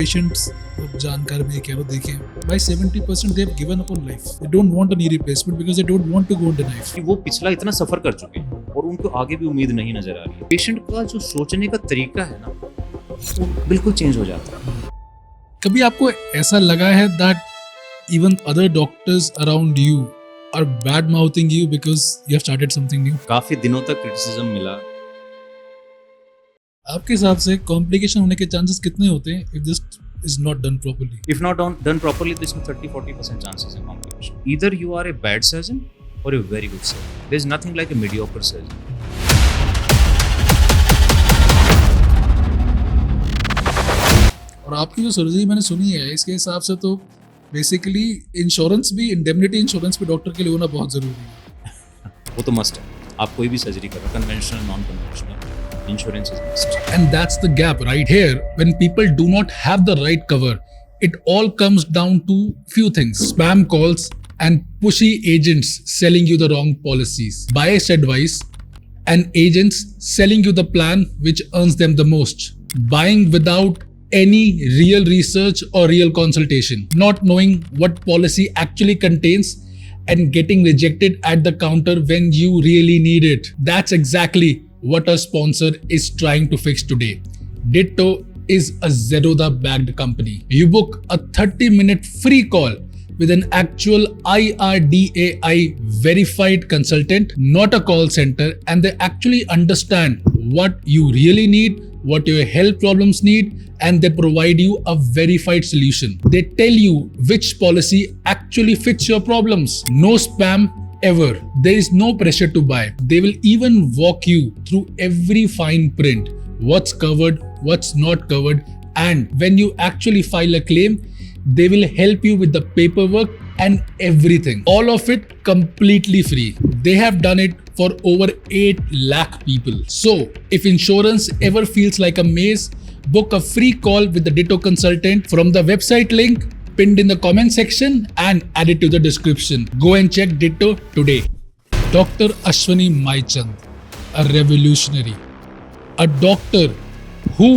Patients जानकार मैं कह रहा हूँ देखें भाई 70% they have given up on life they don't want a knee replacement because they don't want to go on the life कि वो पिछला इतना सफर कर चुके हैं और उनको आगे भी उम्मीद नहीं नजर आ रही है। पेशेंट का जो सोचने का तरीका है ना वो बिल्कुल चेंज हो जाता है। कभी आपको ऐसा लगा है that even other doctors around you are bad mouthing you because you have started something new? काफी दिनों तक क्रिटिसिज्म मिला। आपके हिसाब से कॉम्प्लिकेशन होने के चांसेस कितने होते हैं if this is not done properly? If not done properly तो इसमें 30-40% चांसेस है complication. Either you are a bad surgeon और a very good surgeon. There is nothing like a mediocre surgeon. और आपकी जो सर्जरी मैंने सुनी है इसके हिसाब से तो बेसिकली इंश्योरेंस भी, इंडेमनिटी इंश्योरेंस भी डॉक्टर के लिए होना बहुत जरूरी है। वो तो मस्ट है। आप कोई भी सर्जरी कर रहे हो, conventional non conventional, insurance is must. And that's the gap right here. When people do not have the right cover, it all comes down to few things: spam calls and pushy agents selling you the wrong policies, biased advice, and agents selling you the plan which earns them the most, buying without any real research or real consultation, not knowing what policy actually contains, and getting rejected at the counter when you really need it. That's exactly what our sponsor is trying to fix today. Ditto is a Zerodha backed company. You book a 30-minute free call with an actual IRDAI verified consultant, not a call center, and they actually understand what you really need, what your health problems need, and they provide you a verified solution. They tell you which policy actually fits your problems. No spam ever. There is no pressure to buy. They will even walk you through every fine print, what's covered, what's not covered, and when you actually file a claim, they will help you with the paperwork and everything. All of it completely free. They have done it for over 8 lakh people. So, if insurance ever feels like a maze, book a free call with the Ditto consultant from the website link pinned in the comment section and add it to the description. Go and check Ditto today. Dr. Ashwani Maichand, a revolutionary, a doctor who,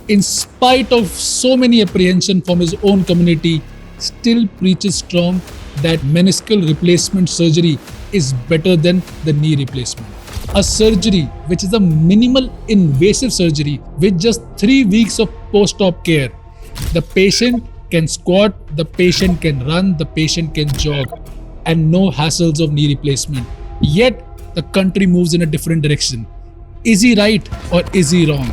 in spite of so many apprehension from his own community, still preaches strong that meniscal replacement surgery is better than the knee replacement. A surgery which is a minimal invasive surgery with just 3 weeks of post-op care. The patient can squat, the patient can run, the patient can jog, and no hassles of knee replacement. Yet the country moves in a different direction. Is he right or is he wrong?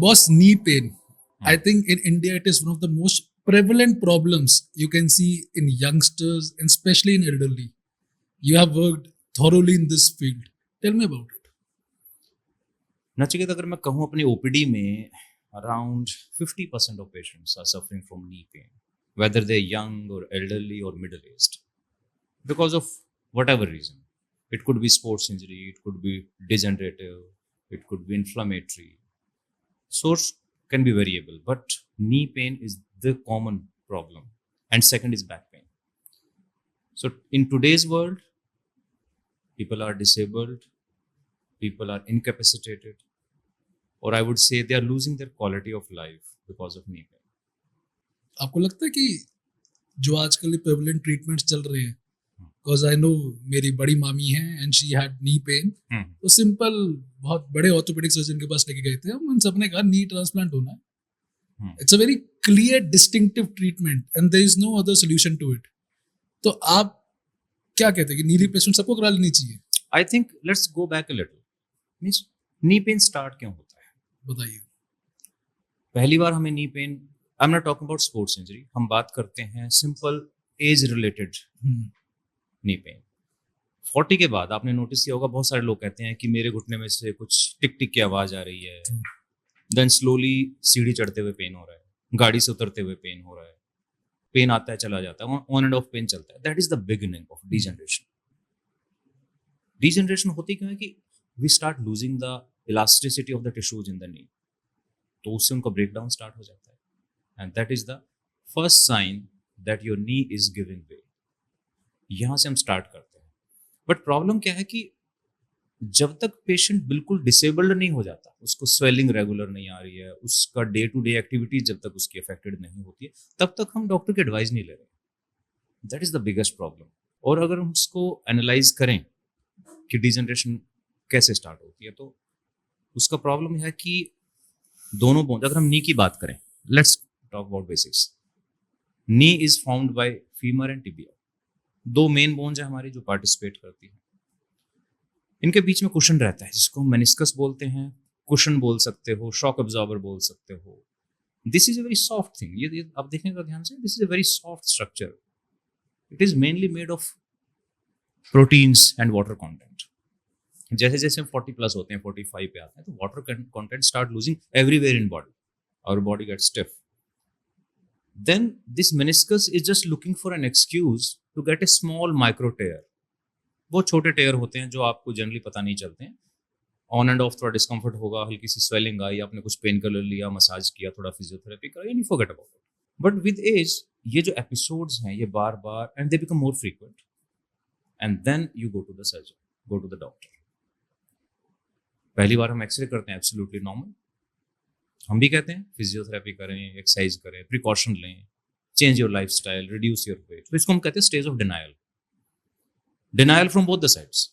Boss, knee pain. I think in India it is one of the most prevalent problems you can see in youngsters and especially in elderly. You have worked thoroughly in this field. Tell me about it. Nachiket, अगर मैं कहूँ अपनी OPD में around 50% of patients are suffering from knee pain, whether they're young or elderly or middle aged, because of whatever reason. It could be sports injury, it could be degenerative, it could be inflammatory. Source can be variable, but knee pain is the common problem. And second is back pain. So in today's world, people are disabled, people are incapacitated, or I would say they are losing their quality of life because of knee pain. आपको लगता है कि जो आजकल prevalent treatments चल रहे हैं, because I know मेरी बड़ी मामी है and she had knee pain, तो सिंपल बहुत बड़े ऑर्थोपेडिक सर्जन के पास लेके गए थे हम, उन सबने कहा नी ट्रांसप्लांट होना है. It's a very clear distinctive treatment and there is no other solution to it. तो आप क्या कहते हैं कि नी रिप्लेसमेंट सबको करा लेनी चाहिए? I think let's go back a little. Means knee pain start क्यों होता है? बताइए. पहली बार हमें knee pain, I am not talking about sports injury, हम बात करते हैं simple age related knee pain. 40 के बाद आपने नोटिस किया होगा, बहुत सारे लोग कहते हैं कि मेरे घुटने में से कुछ टिक टिक की आवाज आ रही है. देन स्लोली सीढ़ी चढ़ते हुए पेन हो रहा है, गाड़ी से उतरते हुए पेन हो रहा है, पेन आता है चला जाता है, ऑन एंड ऑफ पेन चलता है. That is the beginning of degeneration. Degeneration होती क्यों है कि we start losing the elasticity of the tissues in the knee. तो उससे उनका ब्रेकडाउन स्टार्ट हो जाता है. And that is the first sign that your knee is giving way. यहां से हम स्टार्ट करते हैं. बट प्रॉब्लम क्या है कि जब तक पेशेंट बिल्कुल डिसेबल्ड नहीं हो जाता, उसको स्वेलिंग रेगुलर नहीं आ रही है, उसका डे टू डे एक्टिविटीज जब तक उसकी अफेक्टेड नहीं होती है, तब तक हम डॉक्टर की एडवाइस नहीं ले रहे। That is the biggest problem. और अगर हम उसको एनालाइज करें कि डिजनरेशन कैसे स्टार्ट होती है, तो उसका प्रॉब्लम है कि दोनों बोन्स, अगर हम नी की बात करें, let's talk about basics. Knee is found by femur and tibia, दो मेन बोन्स है हमारी जो पार्टिसिपेट करती हैं। इनके बीच में कुशन रहता है जिसको हम मेनिस्कस बोलते हैं, कुशन बोल सकते हो, शॉक अब्जॉर्बर बोल सकते हो। This is a very soft thing, ये आप देखने का ध्यान से, this is a very soft structure. It is mainly made of proteins and water content. जैसे जैसे हम 40 प्लस होते हैं, 45 पे आते हैं, तो water content start losing everywhere in body, और body get stiff. Then this meniscus is just looking for an excuse to get a small micro tear. बहुत छोटे टेयर होते हैं जो आपको जनरली पता नहीं चलते हैं। ऑन एंड ऑफ थोड़ा डिस्कम्फर्ट होगा, हल्की सी स्वेलिंग आई, आपने कुछ पेन किलर लिया, मसाज किया, थोड़ा फिजियोथेरेपी करा, and you forget about it. But with age ये जो एपिसोड्स हैं ये बार बार, and they become more frequent, and then you go to the surgeon, go to the doctor. पहली बार हम एक्सरे करते हैं, एब्सोल्युटली नॉर्मल। हम भी कहते हैं फिजियोथेरेपी करें, एक्सरसाइज करें, प्रिकॉशन लें, change your life style, reduce your weight. तो इसको हम कहते हैं stage of denial. Denial from both the sides.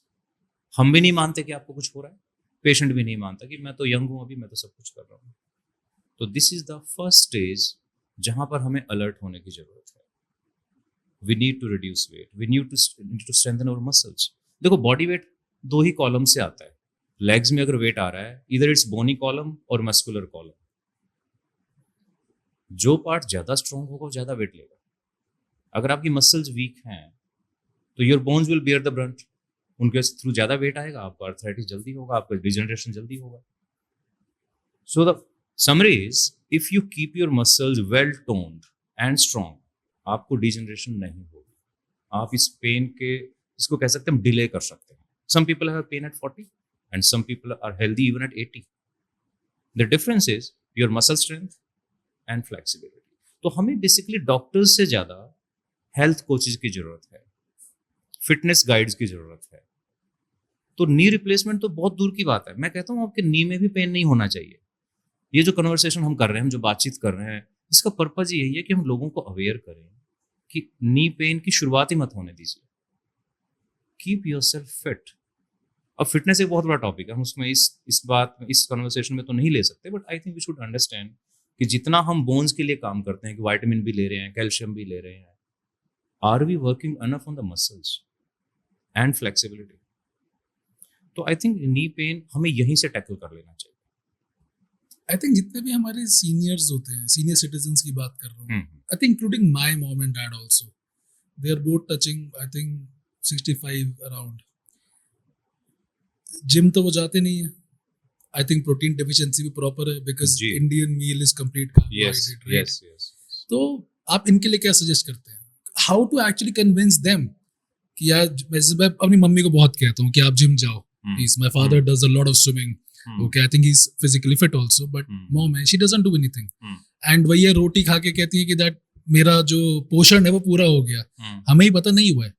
हम भी नहीं मानते कि आपको कुछ हो रहा है, पेशेंट भी नहीं मानता कि मैं तो यंग हूं अभी, मैं तो सब कुछ कर रहा हूं। तो this is the first stage जहां पर हमें अलर्ट होने की जरूरत है। We need to reduce weight, we need to strengthen our muscles. देखो, बॉडी वेट दो ही कॉलम से आता है। लेग्स में अगर वेट आ रहा है, इधर इट्स बोनी कॉलम और मस्कुलर कॉलम। जो पार्ट ज्यादा स्ट्रॉन्ग होगा वो ज्यादा वेट लेगा। अगर आपकी मसल्स वीक हैं तो your bones will bear the Brunt, उनके थ्रू ज्यादा वेट आएगा, आपका आर्थराइटिस जल्दी होगा, आपका डिजनरेशन जल्दी होगा। So the summary is, if you keep your muscles well toned and strong, आपको डिजनरेशन नहीं होगी। आप इस पेन के, इसको कह सकते हैं, डिले कर सकते हैं। Some people have pain at 40 and some people are healthy even at 80. The difference is your muscle strength and flexibility. तो हमें बेसिकली डॉक्टर्स से ज्यादा हेल्थ कोचेज की जरूरत है, फिटनेस गाइड्स की जरूरत है। तो नी रिप्लेसमेंट तो बहुत दूर की बात है। मैं कहता हूँ आपके नी में भी पेन नहीं होना चाहिए। ये जो कन्वर्सेशन हम कर रहे हैं, हम जो बातचीत कर रहे हैं, इसका पर्पज यही है कि हम लोगों को अवेयर करें कि नी पेन की शुरुआत ही मत होने दीजिए। Keep yourself fit. अब फिटनेस एक बहुत बड़ा टॉपिक है, हम उसमें इस बात में, इस कन्वर्सेशन में तो नहीं ले सकते, but I think we should understand कि जितना हम बोन्स के लिए काम करते हैं, कि विटामिन भी ले रहे हैं, कैल्शियम भी ले रहे हैं, are we working enough on the muscles and flexibility? तो आई थिंक नी पेन हमें यहीं से टैकल कर लेना चाहिए। आई थिंक जितने भी हमारे सीनियर्स होते हैं, सीनियर सिटीजन्स की बात कर रहा हूँ, I think including my mom and dad also, they are both touching I think 65 around. Gym तो वो जाते नहीं है। आई थिंक प्रोटीन डेफिशिएंसी भी प्रॉपर है, because Indian meal is complete carbohydrate, right? तो आप इनके लिए क्या सजेस्ट करते हैं? How to actually convince them कि यार, मैं अपनी मम्मी को बहुत कहता हूँ कि आप जिम जाओ please. My father does a lot of swimming, okay, I think he is physically fit also, but mom है, she doesn't do anything. And वही है, रोटी खा के कहती है कि दैट मेरा जो पोषण है वो पूरा हो गया। हमें ही पता नहीं हुआ है।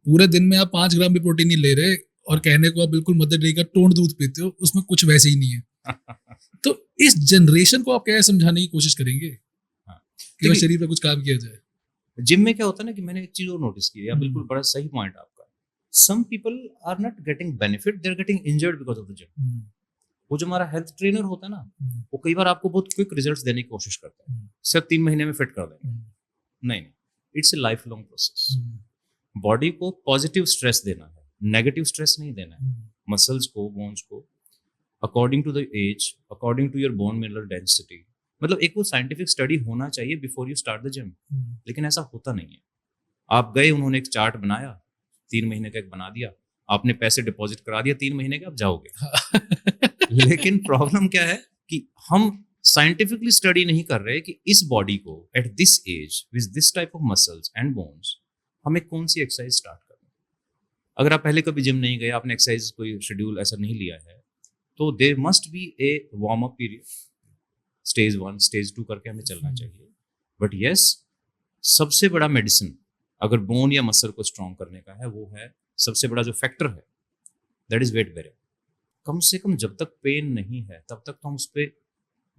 पूरे दिन में आप 5 ग्राम भी प्रोटीन नहीं ले रहे, और कहने को आप बिल्कुल मदर डेयरी का टोंड दूध पीते हो, उसमें कुछ वैसे ही नहीं है। तो इस जनरेशन को आप क्या समझाने की कोशिश करेंगे कि शरीर पे कुछ काम किया जाए? जिम में क्या होता है ना, कि मैंने एक चीज और नोटिस की है, बिल्कुल बड़ा सही पॉइंट आपका। Some people are not getting benefit, they are getting injured because of the gym. वो जो हमारा हेल्थ ट्रेनर होता है ना, वो कई बार आपको बहुत क्विक रिजल्ट्स देने की कोशिश करता है, सिर्फ 3 महीने में फिट कर देंगे। नहीं, it's a life long process. Body को पॉजिटिव स्ट्रेस देना है, नेगेटिव स्ट्रेस नहीं देना है। मसल्स को, बोन्स को, according to the age, according to your bone mineral density. मतलब एक वो साइंटिफिक स्टडी होना चाहिए before you start the gym, लेकिन ऐसा होता नहीं है। आप गए, उन्होंने एक चार्ट बनाया, 3 महीने का एक बना दिया, आपने पैसे डिपॉजिट करा दिया 3 महीने के, आप जाओगे। लेकिन प्रॉब्लम क्या है कि हम साइंटिफिकली स्टडी नहीं कर रहे कि इस बॉडी को at this age with this type of muscles and bones हमें कौन सी एक्सरसाइज स्टार्ट करनी है। अगर आप पहले कभी जिम नहीं गए, आपने एक्सरसाइज कोई शेड्यूल ऐसा नहीं लिया है, तो there must be a warm up period, stage 1 stage 2 करके हमें चलना चाहिए। बट यस, सबसे बड़ा मेडिसिन अगर बोन या मसल को स्ट्रॉन्ग करने का है, वो है, सबसे बड़ा जो फैक्टर है दैट इज वेट बेरिंग। कम से कम जब तक पेन नहीं है तब तक तो हम उस पर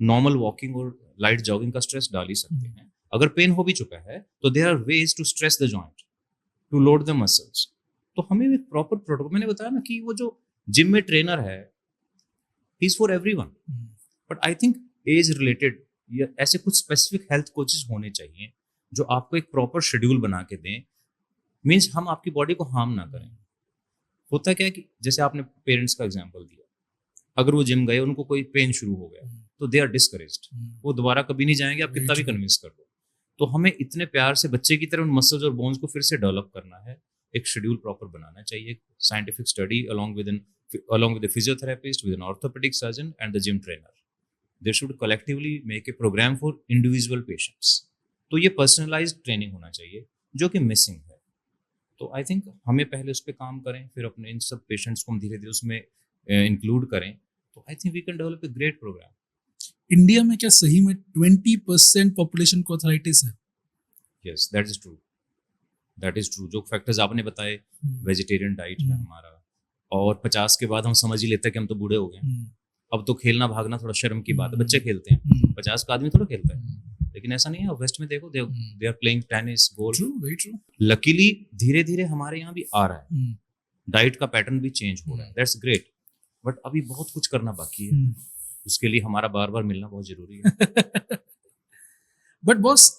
नॉर्मल वॉकिंग और लाइट जॉगिंग का स्ट्रेस डाल ही सकते हैं। अगर पेन हो भी चुका है तो there are ways to stress the joint, to load the muscles. तो हमें एक प्रॉपर प्रोटोकॉल, मैंने बताया ना कि वो जो जिम में ट्रेनर है he is for everyone, but I think age related या ऐसे कुछ स्पेसिफिक हेल्थ कोचेस होने चाहिए जो आपको एक प्रॉपर शेड्यूल बना के दें। मीन्स हम आपकी बॉडी को हार्म ना करें। होता क्या है कि जैसे आपने पेरेंट्स का एग्जांपल दिया, अगर वो जिम गए उनको कोई पेन शुरू हो गया तो दे आर डिस्करेज्ड, वो दोबारा कभी नहीं जाएंगे, आप कितना भी कन्विंस कर दो। तो हमें इतने प्यार से बच्चे की तरह उन मसल्स और बोन्स को फिर से डेवलप करना है, एक शेड्यूल प्रॉपर बनाना चाहिए, scientific study along with the physiotherapist, with an orthopedic surgeon and the gym trainer. They should collectively make a program for individual patients. तो ये पर्सनलाइज्ड ट्रेनिंग होना चाहिए जो कि मिसिंग है। तो आई थिंक हमें पहले उस पर काम करें, फिर अपने इन सब पेशेंट्स को हम धीरे धीरे उसमें इंक्लूड करें, तो I think we can develop a great program. India में क्या सही में 20% पॉपुलेशन को आर्थराइटिस है? Yes, that is true, that is true. जो फैक्टर्स आपने बताए, वेजिटेरियन डाइट है हमारा, और 50 के बाद हम समझ ही लेते हैं कि हम तो बूढ़े हो गए, अब तो खेलना भागना थोड़ा शर्म की बात है, बच्चे खेलते हैं, 50 का आदमी थोड़ा खेलता है, लेकिन ऐसा नहीं है। वेस्ट में देखो, they are playing tennis, golf. Very true. Luckily धीरे धीरे हमारे यहाँ भी आ रहा है, डाइट का पैटर्न भी चेंज हो रहा है, दैट्स ग्रेट, बट अभी बहुत कुछ करना बाकी है। उसके लिए हमारा बार बार मिलना बहुत जरूरी है। बट बॉस,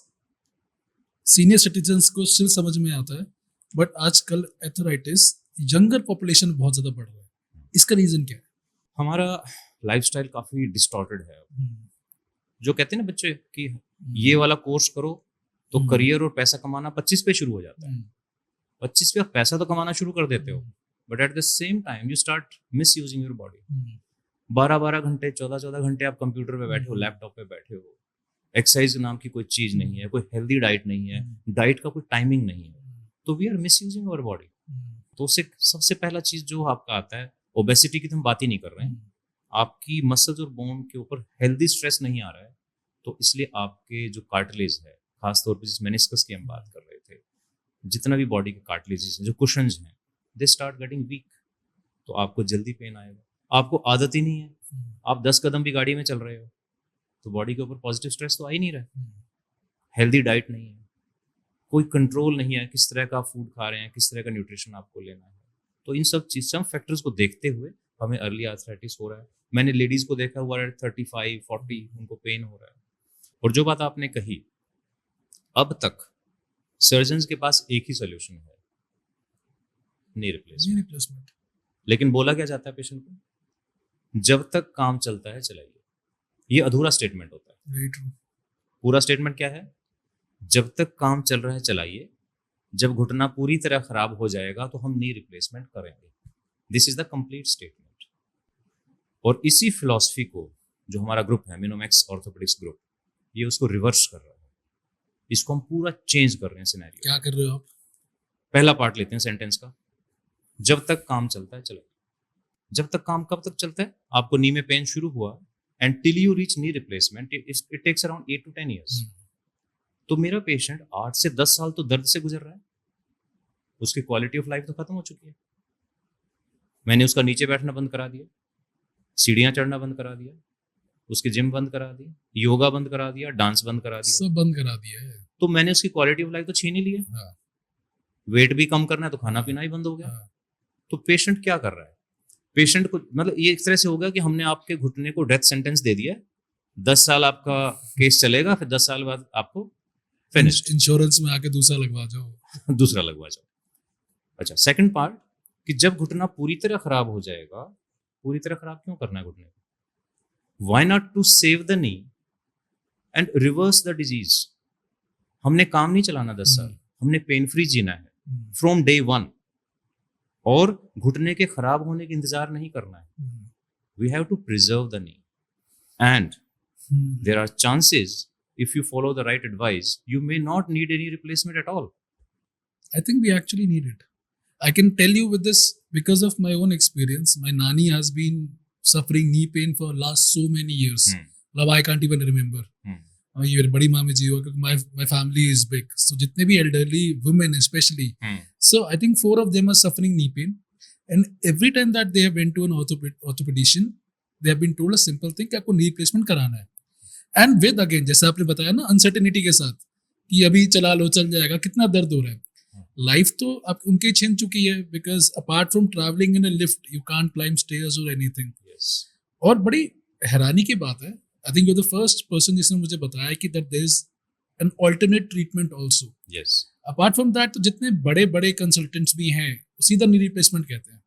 सीनियर सिटीजन्स को स्टिल समझ में आता है, बट आजकल आर्थराइटिस यंगर पॉपुलेशन बहुत ज्यादा बढ़ रहा है, इसका रीजन क्या है? हमारा लाइफस्टाइल काफी डिस्टॉर्टेड है। जो कहते हैं ना बच्चे कि ये वाला कोर्स करो तो करियर और पैसा कमाना 25 पे शुरू हो जाता है। 25 पे आप पैसा तो कमाना शुरू कर देते हो, but at the same time you start miss using your body. 12-12 घंटे, 14-14 घंटे आप कंप्यूटर पे बैठे हो, लैपटॉप पे बैठे हो, एक्सरसाइज नाम की कोई चीज नहीं है, कोई हेल्दी डाइट नहीं है, डाइट का कोई टाइमिंग नहीं है, तो we are misusing our body. तो उससे सबसे पहला चीज जो आपका आता है, ओबेसिटी की तो हम बात ही नहीं कर रहे हैं, आपकी मसल्स और बोन के ऊपर हेल्दी स्ट्रेस नहीं आ रहा है, तो इसलिए आपके जो कार्टिलेज है, खासतौर पर जिस मेनिस्कस की हम बात कर रहे थे, जितना भी बॉडी के कार्टिलेजेस हैं, जो कुशन्स हैं, दे स्टार्ट गेटिंग वीक, तो आपको जल्दी पेन आएगा। आपको आदत ही नहीं है, आप 10 कदम भी गाड़ी में चल रहे हो तो बॉडी के ऊपर पॉजिटिव स्ट्रेस तो आ ही नहीं रहा है। हेल्दी डाइट नहीं है, कोई कंट्रोल नहीं है किस तरह का फूड खा रहे हैं, किस तरह का न्यूट्रिशन आपको लेना है। तो इन सब चीज, सब फैक्टर्स को देखते हुए हमें अर्ली आर्थराइटिस हो रहा है। मैंने लेडीज को देखा हुआ है 35-40 उनको पेन हो रहा है। और जो बात आपने कही, अब तक सर्जन्स के पास एक ही सोल्यूशन है, नी रिप्लेसमेंट। लेकिन बोला क्या जाता है पेशेंट को, जब तक काम चलता है चलाइए। ये अधूरा स्टेटमेंट होता है। पूरा स्टेटमेंट क्या है, जब तक काम चल रहा है चलाइए, जब घुटना पूरी तरह खराब हो जाएगा तो हम नी रिप्लेसमेंट करेंगे। This is the complete statement. और इसी फिलॉसफी को जो हमारा ग्रुप है, मिनोमैक्स ऑर्थोपेडिक्स ग्रुप, ये उसको रिवर्स कर रहा है, इसको हम पूरा चेंज कर रहे हैं सिनेरियो। क्या कर रहे हो आप? पहला पार्ट लेते हैं सेंटेंस का, जब तक काम चलता है चलाइए। जब तक काम कब तक चलता है, आपको नी में पेन शुरू हुआ and till you reach knee replacement it takes around 8 to 10 years। तो मेरा पेशेंट 8 से 10 साल तो दर्द से गुजर रहा है, उसकी क्वालिटी ऑफ लाइफ तो खत्म हो चुकी है। मैंने उसका नीचे बैठना बंद करा दिया, सीढ़ियां चढ़ना बंद करा दिया, उसके जिम बंद करा दी, योगा बंद करा दिया, डांस बंद करा दिया, सब बंद करा दिया है। तो मैंने उसकी क्वालिटी ऑफ लाइफ तो छीन ही लिया। वेट भी कम करना है तो खाना पीना ही बंद हो गया। तो पेशेंट क्या कर रहा है, पेशेंट को मतलब ये एक तरह से हो गया कि हमने आपके घुटने को डेथ सेंटेंस दे दिया, 10 साल आपका केस चलेगा, फिर 10 साल बाद आपको फिनिश्ड, इंश्योरेंस में आके दूसरा लगवा जाओ। दूसरा लगवा जाओ। अच्छा, सेकंड पार्ट कि जब घुटना पूरी तरह खराब हो जाएगा, पूरी तरह खराब क्यों करना है घुटने को? Why not to save the knee and reverse the disease? हमने काम नहीं चलाना 10 साल, हमने पेन फ्री जीना है फ्रॉम डे 1, और घुटने के खराब होने के इंतजार नहीं करना है। We have to preserve the knee, and there are chances if you follow the right advice, you may not need any replacement at all. I think we actually need it. I can tell you with this because of my own experience. My nani has been suffering knee pain for last so many years. Now I can't even remember. ये बड़ी मामी जी हो, my family is big, so जितने भी elderly women especially, so I think 4 of them are suffering knee pain, And every time that they have went to an orthopedician, they have been told a simple thing कि आपको knee replacement कराना है. And with again जैसे आपने बताया ना uncertainty के साथ कि अभी चला लो चल जाएगा, कितना दर्द हो रहा है. लाइफ तो आप उनकी छीन चुकी है, because apart from travelling in a lift you can't climb stairs और एनीथिंग. और बड़ी हैरानी की बात है, I think you are the first person जिसने मुझे बताया कि that there is an alternate treatment also. Yes. Apart from that तो जितने बड़े बड़े कंसल्टेंट्स भी हैं सीधा नी रिप्लेसमेंट कहते हैं.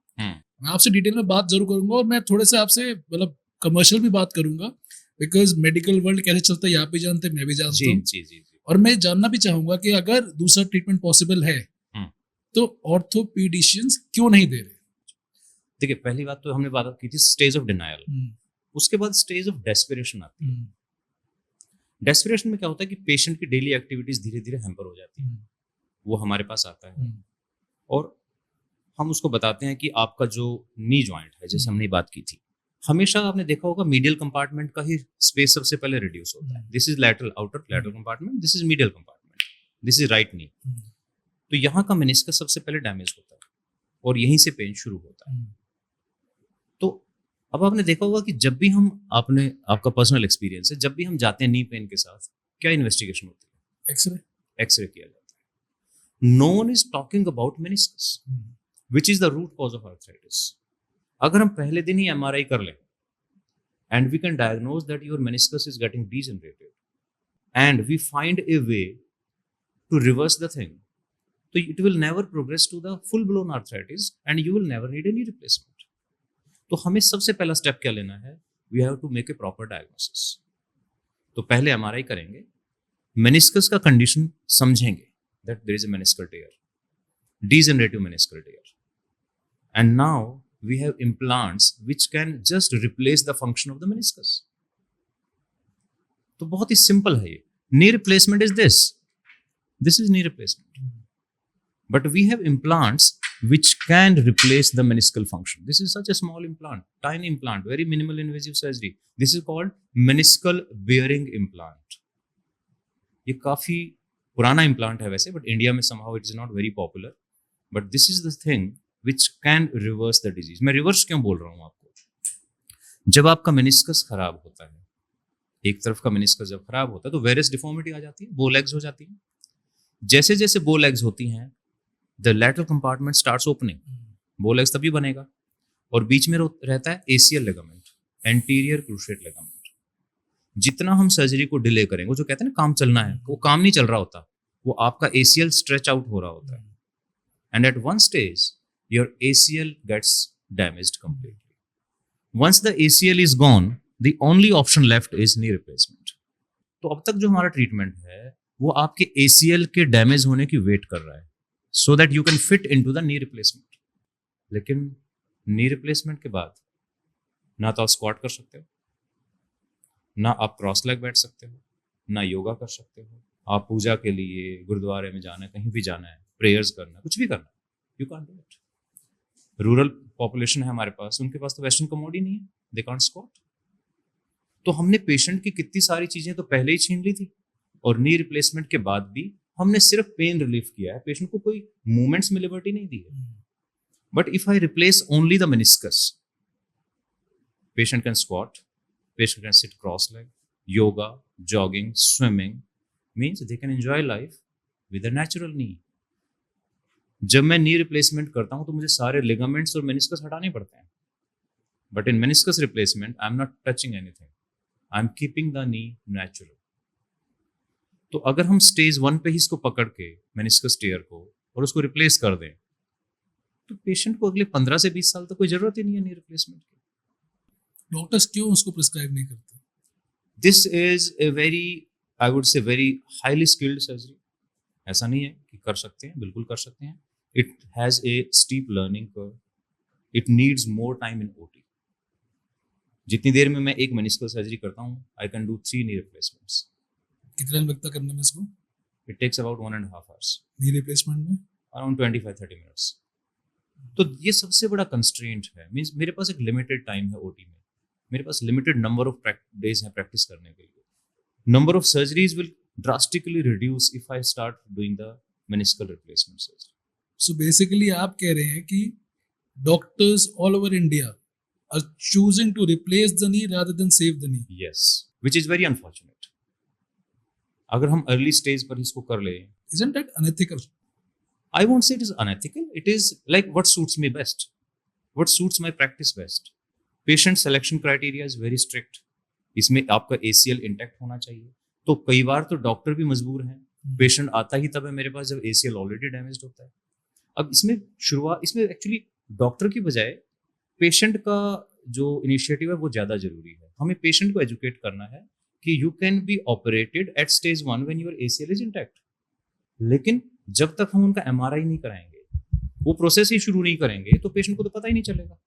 मैं आपसे डिटेल में बात जरूर करूंगा और मैं थोड़े से आपसे मतलब कमर्शियल भी बात करूंगा, बिकॉज मेडिकल वर्ल्ड कैसे चलता है आप भी जानते हैं, मैं भी जानता हूँ. जी जी. और मैं जानना भी चाहूंगा कि अगर दूसरा ट्रीटमेंट पॉसिबल है तो ऑर्थोपीडिशियंस क्यों नहीं दे रहे. देखिए, पहली बात तो हमने बात की थी स्टेज ऑफ डिनायल. उसके बाद स्टेज ऑफ डेस्परेशन आती है. डेस्परेशन में क्या होता है कि पेशेंट की डेली एक्टिविटीज धीरे धीरे हैम्पर हो जाती है. वो हमारे पास आता है और हम उसको बताते हैं कि आपका जो नी जॉइंट है, जैसे हमने बात की थी, हमेशा आपने देखा होगा मीडियल कंपार्टमेंट का ही स्पेस सबसे पहले रिड्यूस होता है. This is lateral, outer lateral compartment, this is medial compartment, this is right knee. तो यहाँ का मेनिस्कस सबसे पहले डैमेज होता है और यहीं से पेन शुरू होता है. तो अब आपने देखा होगा कि जब भी हम आपका पर्सनल एक्सपीरियंस है, जब भी हम जाते हैं नी पेन के साथ, क्या इन्वेस्टिगेशन होती है? एक्सरे किया जाता है. No one is talking about meniscus which is the root cause of arthritis. अगर हम पहले दिन ही एमआरआई कर लें and we can diagnose that your meniscus is getting degenerated and we find a way to reverse the thing, so it will never progress to the full blown arthritis and you will never need any replacement. तो हमें सबसे पहला step क्या लेना है? We have to make a proper diagnosis. तो पहले MRI करेंगे, मेनिस्कस का कंडीशन समझेंगे that there is a meniscal tear, degenerative meniscal tear, and now we have implants which can just replace the function of the meniscus. तो बहुत ही simple है ये. Knee replacement is this. This is knee replacement. But we have implants which can replace the meniscal function. This is such a small implant, tiny implant, very minimal invasive surgery. This is called meniscal bearing implant. ये काफी पुराना implant है वैसे, but India में somehow it is not very popular. But this is the thing which can reverse the disease. मैं reverse क्यों बोल रहा हूँ आपको? जब आपका meniscus खराब होता है, एक तरफ का meniscus जब खराब होता है तो various deformity आ जाती है, bow legs हो जाती है. जैसे जैसे bow legs होती हैं, the lateral compartment starts opening. bow legs तभी बनेगा और बीच में रहता है ACL ligament, anterior cruciate ligament. जितना हम सर्जरी को डिले करेंगे, वो जो कहते हैं ना काम चलना है, वो काम नहीं चल रहा होता, वो आपका ACL स्ट्रेच आउट हो रहा होता है. And at one stage your ACL gets damaged completely. Once the ACL is gone, the only option left is knee replacement. तो अब तक जो हमारा ट्रीटमेंट है वो आपके ACL के डैमेज होने की वेट कर रहा है, so that you can fit into the knee replacement. लेकिन knee replacement के बाद ना तो आप स्क्वाट कर सकते हो, ना आप क्रॉस लेग बैठ सकते हो, ना योगा कर सकते हो. आप पूजा के लिए गुरुद्वारे में जाना है, कहीं भी जाना है, प्रेयर्स करना है, कुछ भी करना है, you can't do it. Rural population है हमारे पास, उनके पास तो वेस्टर्न कमोड ही नहीं है, दे कांट स्क्वाट. तो हमने पेशेंट की कितनी सारी चीजें तो पहले ही छीन ली थी और नी रिप्लेसमेंट के बाद भी हमने सिर्फ पेन रिलीफ किया है, पेशेंट को कोई मूवमेंट्स में लिबर्टी नहीं दी है. But if I replace only the meniscus, patient can squat, patient can sit cross leg, yoga, jogging, swimming, means they can enjoy life with a natural knee. जब मैं नी रिप्लेसमेंट करता हूं तो मुझे सारे लिगामेंट्स और मेनिस्कस हटाने पड़ते हैं. But in meniscus replacement I am not touching anything, I am keeping the knee natural. तो अगर हम स्टेज 1 पे ही इसको पकड़ के मेनिस्कस टेयर को और उसको रिप्लेस कर दें, तो पेशेंट को अगले 15 से 20 साल तक कोई जरूरत ही नहीं है नी रिप्लेसमेंट की. डॉक्टर्स क्यों उसको प्रिस्क्राइब नहीं करते? This is a very, I would say very highly skilled surgery. ऐसा नहीं है कि कर सकते हैं, बिल्कुल कर सकते हैं. It has a steep learning curve, it needs more time in OT. जितनी देर में मैं एक मेनिस्कस सर्जरी करता हूँ, I can do 3 knee replacements. कितना लगता करने में इसको? It takes about 1.5 hours. Knee replacement में around 25-30 minutes. तो ये सबसे बड़ा कंस्ट्रेंट है. मींस मेरे पास एक लिमिटेड टाइम है ओटी में, मेरे पास लिमिटेड नंबर ऑफ डेज है प्रैक्टिस करने के लिए. Number of surgeries will drastically reduce if I start doing the meniscal replacement surgery. So basically आप कह रहे हैं कि doctors all over India are choosing to replace the knee rather than save the knee. yes, which is very unfortunate. अगर हम early stage पर इसको कर ले, Isn't that unethical? I won't say it is unethical. It is like what suits me best, what suits my practice best. Patient selection criteria is very strict. इसमें आपका ACL intact होना चाहिए. तो कई बार तो डॉक्टर भी मजबूर हैं. पेशेंट आता ही तब है मेरे पास जब ACL ऑलरेडी डैमेज्ड होता है. अब इसमें एक्चुअली डॉक्टर की बजाय पेशेंट का जो इनिशिएटिव है वो ज़्यादा जरूरी है. हमें पेशेंट को एजुकेट करना है कि you can be operated at stage 1 when your ACL is intact. लेकिन जब तक हम उनका MRI नहीं कराएंगे, वो प्रोसेस ही शुरू नहीं करेंगे, तो पेशेंट को तो पता ही नहीं चलेगा.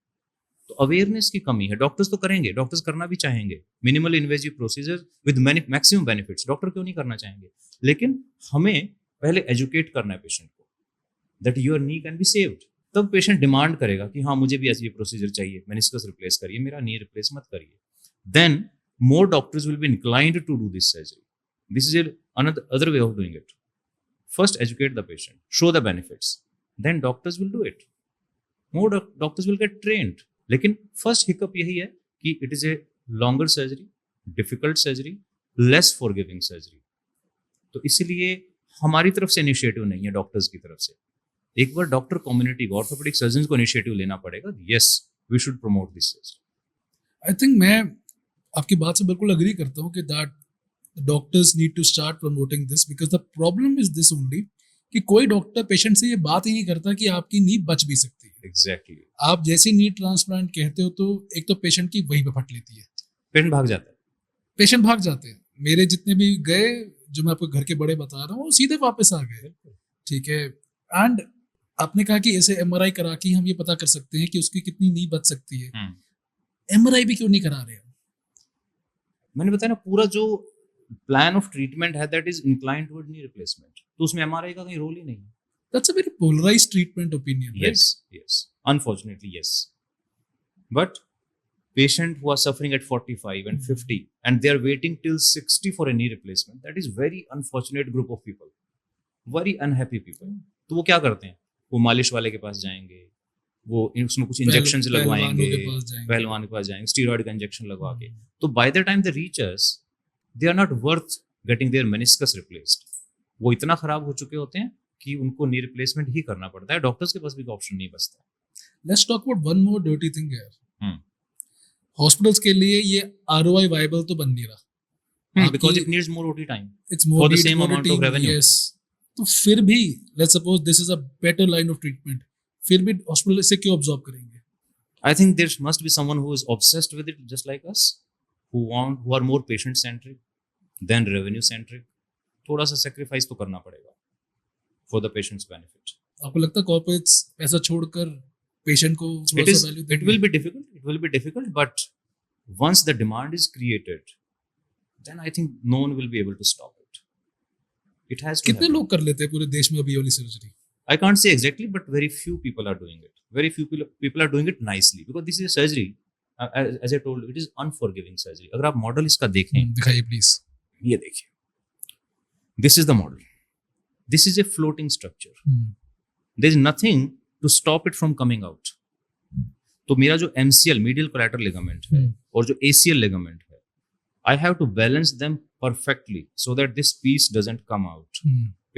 तो अवेयरनेस की कमी है. डॉक्टर्स तो करेंगे, डॉक्टर्स करना भी चाहेंगे, minimal invasive procedure with maximum benefits. Doctor क्यों नहीं करना चाहेंगे? लेकिन हमें पहले एजुकेट करना है पेशेंट को that your knee can be saved. तब पेशेंट डिमांड करेगा कि हाँ मुझे भी ऐसी प्रोसीजर चाहिए, मेनिस्कस रिप्लेस करिए, मेरा नी रिप्लेस मत करिए. Then more doctors will be inclined to do this surgery. This is another way of doing it. First educate the patient, show the benefits, then doctors will do it. More doctors will get trained. लेकिन first hiccup यही है कि it is a longer surgery, difficult surgery, less forgiving surgery. तो इसलिए हमारी तरफ से initiative नहीं है, डॉक्टर्स की तरफ से. एक बार डॉक्टर कम्युनिटी को, ऑर्थोपेडिक सर्जन्स को इनिशिएटिव लेना पड़ेगा. Yes, we should promote this surgery. I think मैं आपकी बात से बिल्कुल अग्री करता हूँ कि that doctors need to start promoting this, because the problem is this only कि कोई डॉक्टर पेशेंट से ये बात ही नहीं करता कि आपकी नी बच भी सकती है. एग्जैक्टली. आप जैसे नी ट्रांसप्लांट कहते हो तो एक तो पेशेंट की वहीं पे फट लेती है, पेशेंट भाग जाता है. पेशेंट भाग जाते हैं. मेरे जितने भी गए, जो मैं आपको घर के बड़े बता रहा हूँ, वो सीधे वापस आ गए. ठीक है. एंड आपने कहा कि ऐसे MRI करा के हम ये पता कर सकते हैं कि उसकी कितनी नी बच सकती है. MRI भी क्यों नहीं करा रहे? मैंने बताया ना, पूरा जो प्लान ऑफ ट्रीटमेंट है that is inclined toward knee replacement, तो उसमें MRI का कहीं रोल ही नहीं है. That's a very polarized treatment opinion, right? Yes. Unfortunately, yes. But patient who are suffering at 45 and 50 and they are waiting till 60 for a knee replacement, that is very unfortunate group of people. Very unhappy people. तो वो क्या करते हैं? वो मालिश वाले के पास जाएंगे, वो उसमें कुछ इंजेक्शंस लगवाएंगे, पहलवान के पास जाएंगे, स्टीरॉइड का इंजेक्शन लगवा के. तो by the time they reach us, they are not worth getting their meniscus replaced. वो इतना खराब हो चुके होते हैं कि उनको नी रिप्लेसमेंट ही करना पड़ता है. डॉक्टर्स के पास भी ऑप्शन नहीं बचता. Let's talk about one more dirty thing here. Hospitals के लिए ये ROI वायबल तो बन नहीं रहा. Because it needs more OT time. It's more for the same amount of revenue. Yes. तो फिर भी let's suppose this is a better line of treatment, फिर भी हॉस्पिटल इसे क्यों अब्सॉर्ब करेंगे? I think there must be someone who is obsessed with it just like us, who are more patient centric than revenue centric. थोड़ा सा sacrifice तो करना पड़ेगा for the patient's benefit. आपको लगता है कॉर्पोरेट्स पैसा छोड़कर पेशेंट को थोड़ा सा वैल्यू देंगे? It will be difficult, but once the demand is created, then I think no one will be able to stop it. It has to. कितने लोग कर लेते हैं पूरे देश में अभी वाली surgery? I can't say exactly, but very few people are doing it. Very few people are doing it nicely because this is a surgery. As I told you, it is unforgiving surgery. अगर आप model इसका देखें, दिखाइए please. ये देखिए. This is the model. This is a floating structure. There is nothing to stop it from coming out. तो मेरा जो MCL medial collateral ligament है और जो ACL ligament है, I have to balance them perfectly so that this piece doesn't come out.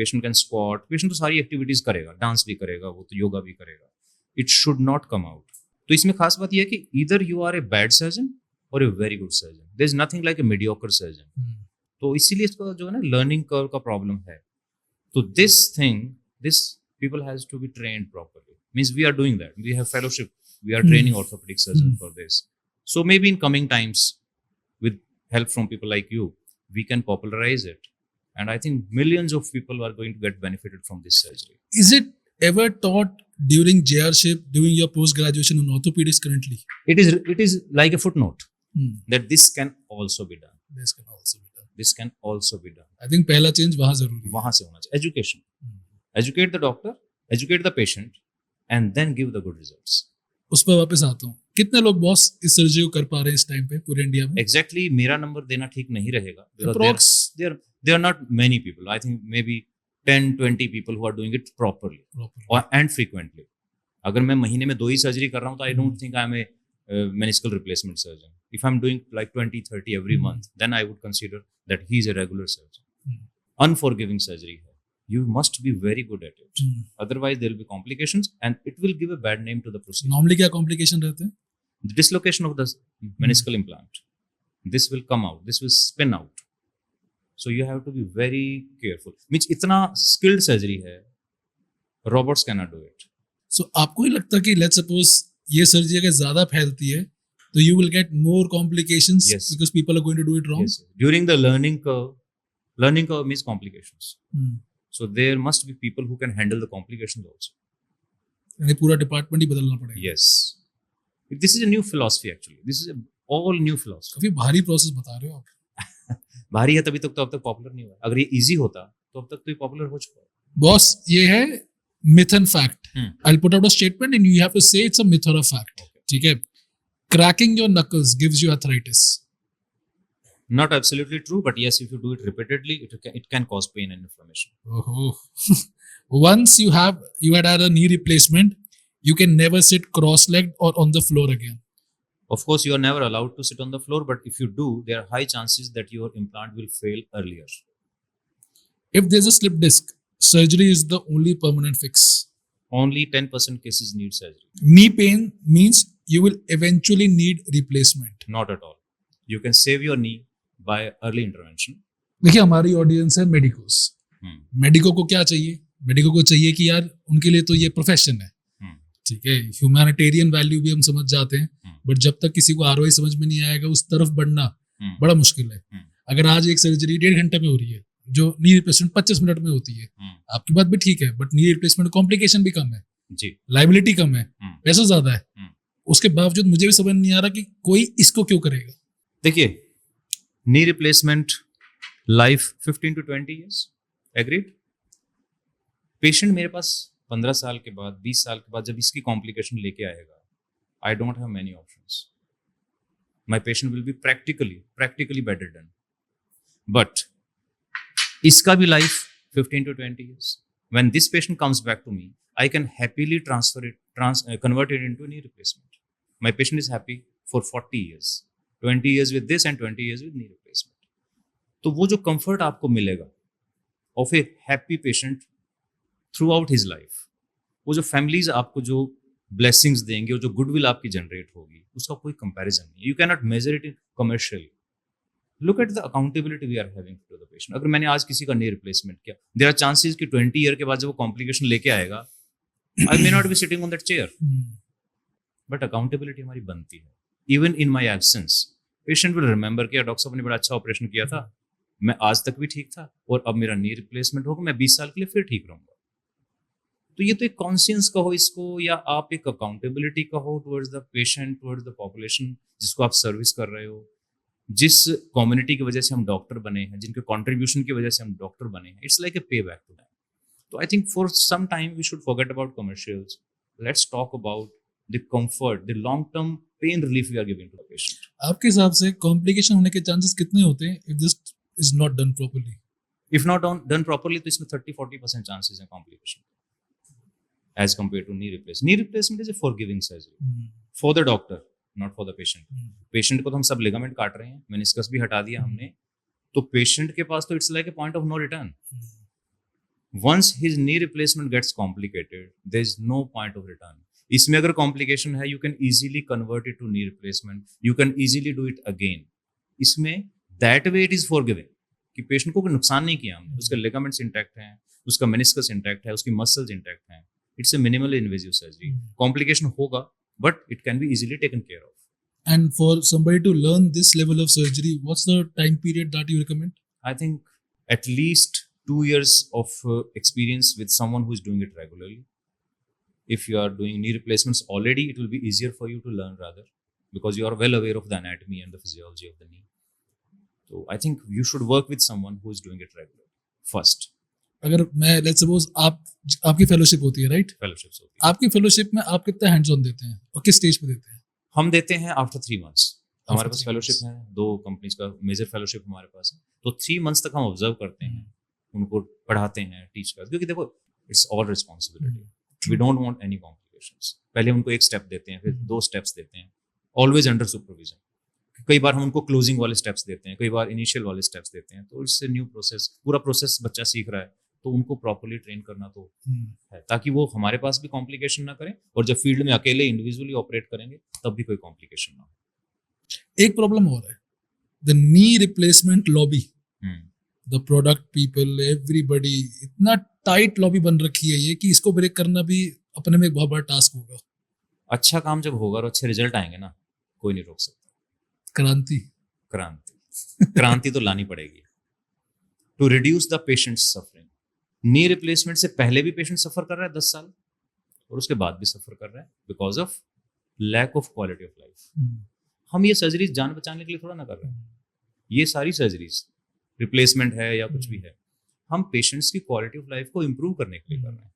Patient can squat. Patient तो सारी activities करेगा, डांस भी करेगा, वो तो योगा भी करेगा. It should not come out. तो इसमें खास बात यह है कि either you are a bad surgeon or a very good surgeon. There is nothing like a mediocre surgeon. तो इसीलिए इसका जो है ना learning curve का problem है. तो this people has to be trained properly. Means we are doing that. We have fellowship. We are training orthopedic surgeons for this. So maybe in coming times, with help from people like you, we can popularize it. And I think millions of people are going to get benefited from this surgery. Is it ever taught during JRship, during your post-graduation in orthopedics currently? It is like a footnote that this can also be done. This can also be done. This can also be done. I think पहला change वहाँ जरूरी है. वहाँ से होना चाहिए. Education. Educate the doctor, educate the patient, and then give the good results. उस पर वापस आता हूँ. कितने लोग बॉस इस सर्जरी को कर पा रहे हैं इस टाइम पे पूरे इंडिया में? Exactly मेरा नंबर देना ठीक नहीं रहेगा. Approx. There are not many people. I think maybe 10-20 people who are doing it properly. And frequently. अगर मैं महीने में 2 ही सर्जरी कर रहा हूँ तो I don't think I am a meniscal replacement surgeon. If I'm doing like 20-30 every month, then I would consider that he is a regular surgeon. Unforgiving surgery है. You must be very good at it. Otherwise, there will be complications and it will give a bad name to the procedure. Normally क्या complication रहते हैं? The dislocation of the meniscal implant. This will come out. This will spin out. So you have to be very careful. Means इतना skilled surgery है. Robots cannot do it. So आपको ही लगता है कि let's suppose ये surgery अगर ज्यादा फैलती है तो you will get more complications Yes. because people are going to do it wrong. Yes. During the learning curve means complications. So there must be people who can handle the complications also. यानी पूरा department ही बदलना पड़ेगा. Yes. This is a new philosophy actually. This is a all new philosophy. काफी भारी process बता रहे हो आप. भारी है तभी तक तो अब तक पॉपुलर नहीं हुआ. अगर ये इजी होता तो अब तक तो ये पॉपुलर हो चुका है. बॉस ये है myth and fact. I'll put out a statement and you have to say it's a myth or a fact. ठीक है. Cracking your knuckles gives you arthritis. Not absolutely true, but yes, if you do it repeatedly, it can cause pain and inflammation. Oh. Once you had a knee replacement, you can never sit cross-legged or on the floor again. Of course, you are never allowed to sit on the floor, but if you do, there are high chances that your implant will fail earlier. If there's a slip disc, surgery is the only permanent fix. Only 10% cases need surgery. Knee pain means you will eventually need replacement. Not at all. You can save your knee by early intervention. देखिए हमारी audience है medicos. Medico को क्या चाहिए? Medico को चाहिए कि यार उनके लिए तो ये प्रोफेशन है. ठीक है, ह्यूमैनिटेरियन वैल्यू भी हम समझ जाते हैं, बट जब तक किसी को आरओआई समझ में नहीं आएगा उस तरफ बढ़ना बड़ा मुश्किल है. अगर आज एक सर्जरी 1.5 घंटे में हो रही है जो नी रिप्लेसमेंट 25 मिनट में होती है, आपकी बात भी ठीक है, बट नी रिप्लेसमेंट कॉम्प्लिकेशन भी कम है जी, लाइबिलिटी कम है, पैसा ज्यादा है, उसके बावजूद मुझे भी समझ नहीं आ रहा कि कोई इसको क्यों करेगा. देखिए knee replacement life 15 to 20 years, agreed. Patient मेरे पास 15 साल के बाद 20 साल के बाद जब इसकी कॉम्प्लिकेशन लेके आएगा, I don't have many options. My patient will be practically better done. But इसका भी life 15 to 20 years. When this patient comes back to me, I can happily convert it into knee replacement. My patient is happy for 40 years. 20 years with this and 20 years with knee replacement. तो वो जो comfort आपको मिलेगा of a happy patient throughout his life, वो जो families आपको जो blessings देंगे, वो जो goodwill आपकी generate होगी, उसका कोई comparison नहीं. You cannot measure it commercially. Look at the accountability we are having to the patient. अगर मैंने आज किसी का knee replacement किया, there are chances कि 20 year के बाद जब वो complication लेके आएगा, I may not be sitting on that chair. But accountability हमारी बनती है. Even in my absence, patient will remember कि डॉक्टर साहब ने बड़ा अच्छा ऑपरेशन किया था, मैं आज तक भी ठीक था और अब मेरा knee replacement होगा, मैं 20 साल के लिए फिर ठीक रहूंगा. तो ये तो एक कॉन्शियंस कहो इसको, या आप एक अकाउंटेबिलिटी कहो towards the patient, towards the population जिसको आप सर्विस कर रहे हो, जिस कम्युनिटी की वजह से हम डॉक्टर बने हैं, जिनके कंट्रीब्यूशन की वजह से हम डॉक्टर बने हैं. इट्स लाइक ए पे बैक टू दैम. तो I think for some time we should forget about commercials. Let's talk about the comfort, the long term pain relief we are giving to the patient. आपके हिसाब से complication होने के chances कितने होते हैं if this is not done properly? If not done properly तो इसमें 30-40% चांसेस हैं complication as compared to knee replacement. Knee replacement is a forgiving surgery for the doctor, not for the patient. Patient को तो हम सब ligament काट रहे हैं, मेनिस्कस भी हटा दिया हमने, तो पेशेंट के पास तो it's like a point of no return. Once his knee replacement gets complicated, there is no point of return. इसमें अगर complication है, you can easily convert it to knee replacement. You can easily do it again. इसमें that way it is forgiving कि patient को कोई नुकसान नहीं किया हमने, उसके लिगामेंट्स इंटैक्ट हैं, उसका मेनिस्कस इंटैक्ट है, उसकी मसल्स इंटैक्ट हैं. It's a minimally invasive surgery. Complication होगा, but it can be easily taken care of. And for somebody to learn this level of surgery, what's the time period that you recommend? I think at least 2 years of experience with someone who is doing it regularly. If you are doing knee replacements already, it will be easier for you to learn rather, because you are well aware of the anatomy and the physiology of the knee. So I think you should work with someone who is doing it regularly first. अगर मैं let's suppose आपकी fellowship होती है, right? Fellowships होती है. आपकी fellowship में आप कितना हैंड्स ऑन देते हैं और किस स्टेज पे देते हैं? हम देते हैं आफ्टर 3 months. हमारे पास फेलोशिप है, 2 कंपनीज का मेजर फेलोशिप हमारे पास है, तो 3 months तक हम ऑब्जर्व करते हैं, उनको पढ़ाते हैं, टीच करते हैं, क्योंकि देखो it's all responsibility. We don't want any complication. Complications. पहले उनको एक स्टेप देते हैं, फिर 2 स्टेप्स देते हैं, ऑलवेज अंडर सुपरविजन। कई बार हम उनको क्लोजिंग वाले स्टेप्स देते हैं, कई बार इनिशियल वाले स्टेप्स देते हैं। तो इससे न्यू प्रोसेस, पूरा प्रोसेस बच्चा सीख रहा है, तो उनको प्रॉपर्ली ट्रेन करना तो है, ताकि वो हमारे पास भी कॉम्प्लिकेशन ना करें, और जब फील्ड में अकेले इंडिविजुअली ऑपरेट करेंगे तब भी कोई कॉम्प्लिकेशन ना हो। एक प्रॉब्लम और है, the knee replacement lobby, the product people, everybody, इतना टाइट लॉबी बन रखी है ये कि इसको ब्रेक करना भी अपने में एक बहुत बड़ा टास्क होगा। अच्छा काम जब होगा और अच्छे रिजल्ट आएंगे ना, कोई नहीं रोक सकता। क्रांति क्रांति तो लानी पड़ेगी to reduce the patient suffering. Knee replacement से पहले भी पेशेंट सफर कर रहा है 10 साल, और उसके बाद भी सफर कर रहा है because of lack of quality of life. हम ये सर्जरीज जान बचाने के लिए थोड़ा ना कर रहे हैं, ये सारी सर्जरीज रिप्लेसमेंट है या कुछ भी है, हम पेशेंट्स की क्वालिटी ऑफ लाइफ को इंप्रूव करने के लिए कर रहे हैं।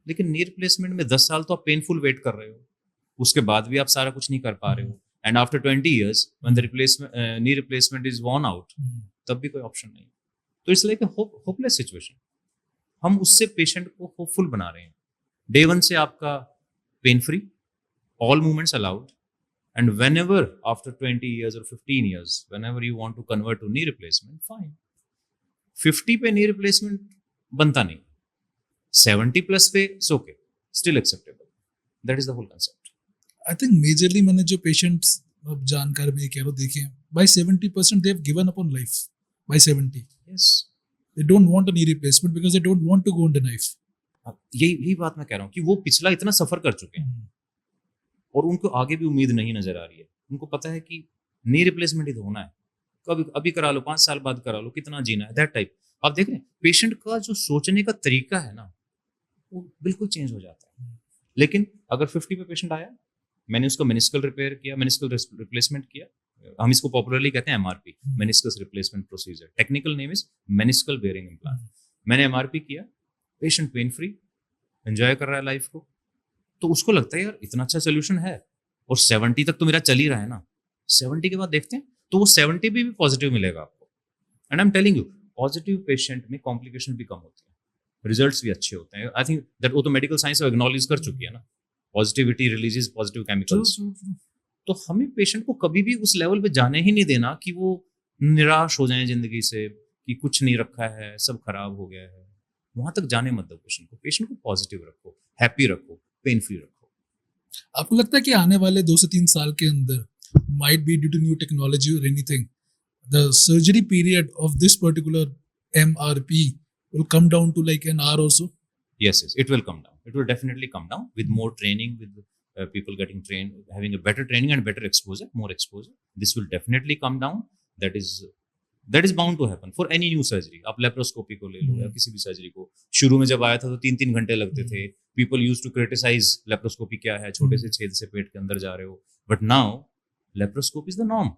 लेकिन नी रिप्लेसमेंट में 10 साल तो आप पेनफुल वेट कर रहे हो, उसके बाद भी आप सारा कुछ नहीं कर पा रहे हो, and after 20 years when the knee replacement is worn out, तब भी कोई ऑप्शन नहीं। तो इट्स लाइक होपलेस सिचुएशन। हम उससे पेशेंट को होपफुल बना रहे हैं। डे 1 से आपका pain free, all movements allowed, and whenever after 20 years or 15 years, whenever you want to convert to knee replacement, fine। 50 पे knee replacement बनता नहीं, 70 प्लस पे it's okay, still acceptable। That is the whole concept। I think majorly मैंने जो patients अब जानकार में कह रहा हूँ देखे, by 70% they have given up on life. By 70 yes, they don't want a knee replacement because they don't want to go on the knife. यही बात मैं कह रहा हूँ कि वो पिछला इतना सफर कर चुके हैं और उनको आगे भी उम्मीद नहीं नजर आ रही है। उनको पता है कि नी रिप्लेसमेंट ही तो होना है, कभी अभी करा लो, 5 साल बाद करा लो, कितना जीना है, दैट टाइप। आप देख रहे हैं पेशेंट का जो सोचने का तरीका है ना, वो बिल्कुल चेंज हो जाता है। लेकिन अगर 50 पे पेशेंट आया, मैंने उसका मेनिस्कल रिपेयर किया, मेनिस्कल रिप्लेसमेंट किया, हम इसको पॉपुलरली कहते हैं MRP, meniscus replacement procedure, technical name is meniscal bearing implant. मैंने एमआरपी किया, पेशेंट पेन फ्री, एंजॉय कर रहा है लाइफ को, तो उसको लगता है यार इतना अच्छा सोल्यूशन है, और 70 तक तो मेरा चल ही रहा है ना, 70 के बाद देखते हैं, तो वो 70 भी पॉजिटिव मिलेगा आपको। And I am telling you, positive patient में कॉम्प्लिकेशन भी कम होती है, रिजल्ट्स भी अच्छे होते हैं। आई थिंक दैट वो तो मेडिकल साइंस एक्नॉलेज कर चुकी है ना, पॉजिटिविटी रिलीजेस पॉजिटिव केमिकल्स। तो हमें पेशेंट को कभी भी उस लेवल पे जाने ही नहीं देना कि वो निराश हो जाए जिंदगी से, कि कुछ नहीं रखा है, सब खराब हो गया है। वहां तक जाने मत दो पेशेंट को पॉजिटिव रखो, हैप्पी रखो, पेन फ्री रखो। आपको लगता है कि आने वाले 2 से 3 साल के अंदर, might be due to new technology or anything, the surgery period of this particular MRP will come down to like an hour or so? Yes, it will come down. It will definitely come down with more training, with people getting trained, having a better training and better exposure, more exposure. This will definitely come down. That is bound to happen for any new surgery. आप laparoscopy को ले लो या किसी भी surgery को, शुरू में जब आया था तो 3-3 घंटे लगते थे। People used to criticize laparoscopy क्या है, छोटे से छेद से पेट के अंदर जा रहे हो। But now laparoscopy is the norm.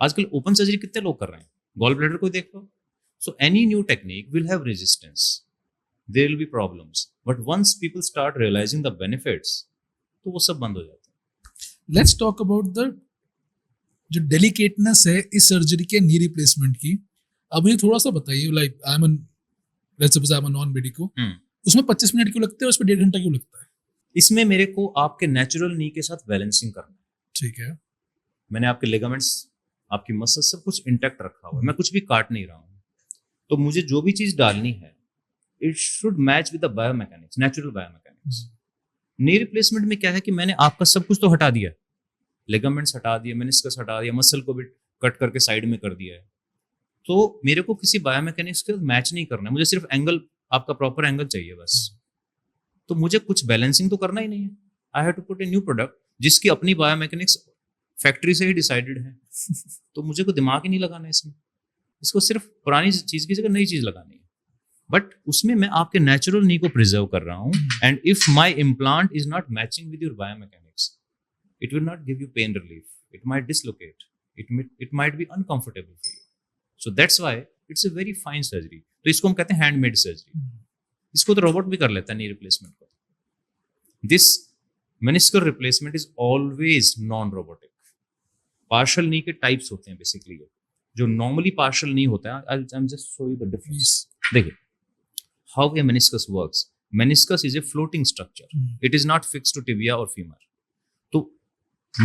आजकल ओपन सर्जरी कितने लोग कर रहे हैं, गॉल ब्लैडर को देख लो। So any new technique will have resistance. There will be problems. But once people start realizing the benefits, तो वो सब बंद हो जाता है। Let's talk about the जो डेलिकेटनेस है इस सर्जरी के नी रिप्लेसमेंट की। अब मुझे थोड़ा सा बताइए, like I am non medico, उसमें 25 मिनट क्यों लगते हैं, उस पर 1.5 घंटा क्यों लगता है? इसमें मेरे को आपके नेचुरल नी के साथ बैलेंसिंग करना है। ठीक है, मैंने आपके लिगामेंट्स, आपकी मसल्स, सब कुछ इंटैक्ट रखा हुआ है, मैं कुछ भी काट नहीं रहा हूँ। तो मुझे जो भी चीज डालनी है, it should match with the biomechanics, natural biomechanics. Knee replacement में क्या है कि मैंने आपका सब कुछ तो हटा दिया, लिगामेंट्स हटा दिए, मेनिस्कस हटा दिया, मसल को भी कट करके साइड में कर दिया है। तो मेरे को किसी बायोमैकेनिक्स के मैच नहीं करना है, मुझे सिर्फ एंगल, आपका प्रॉपर एंगल चाहिए बस। तो मुझे कुछ बैलेंसिंग तो करना ही नहीं है। I have to put a new product जिसकी अपनी बायोमैकेनिक्स फैक्ट्री से ही डिसाइडेड है। तो मुझे को दिमाग ही नहीं लगाना है इसमें, इसको सिर्फ पुरानी चीज की जगह नई चीज लगानी है। बट उसमें मैं आपके नेचुरल नी को प्रिजर्व कर रहा हूँ। And if my implant is not matching with your biomechanics, it will not give you pain relief, it might dislocate, it might be uncomfortable for you. So that's why it's a very fine surgery. तो इसको हम कहते हैं handmade surgery. इसको तो robot भी कर लेता है नी रिप्लेसमेंट को। This meniscal replacement is always non robotic. Partial knee के टाइप्स होते हैं बेसिकली, जो नॉर्मली पार्शियल नी होता है। I am just show you the difference. देखिए how a meniscus works. meniscus is a floating structure. It is not fixed to tibia or femur. तो